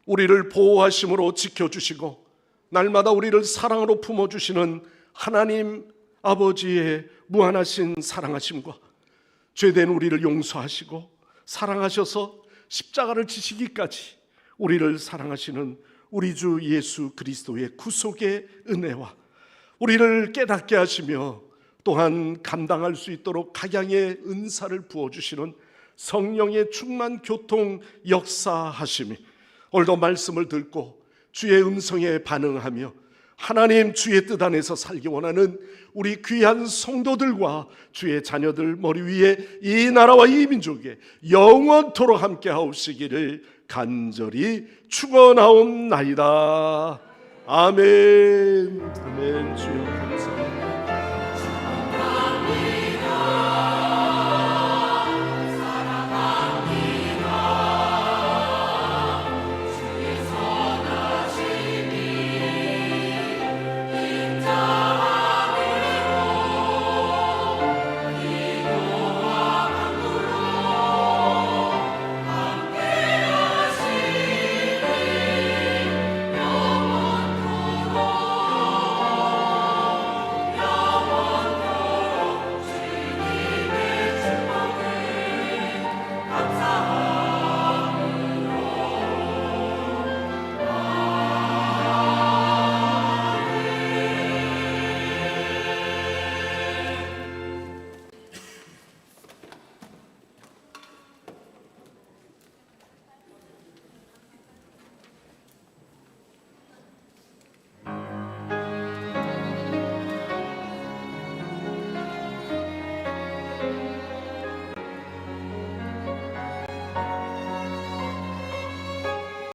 우리를 보호하심으로 지켜주시고 날마다 우리를 사랑으로 품어주시는 하나님 아버지의 무한하신 사랑하심과 죄된 우리를 용서하시고 사랑하셔서 십자가를 지시기까지 우리를 사랑하시는 우리 주 예수 그리스도의 구속의 은혜와 우리를 깨닫게 하시며 또한 감당할 수 있도록 각양의 은사를 부어주시는 성령의 충만 교통 역사하심이 오늘도 말씀을 듣고 주의 음성에 반응하며 하나님 주의 뜻 안에서 살기 원하는 우리 귀한 성도들과 주의 자녀들 머리 위에 이 나라와 이 민족에 영원토록 함께 하옵시기를 간절히 축원하옵나이다. 아멘. 아멘. 주여 감사합니다.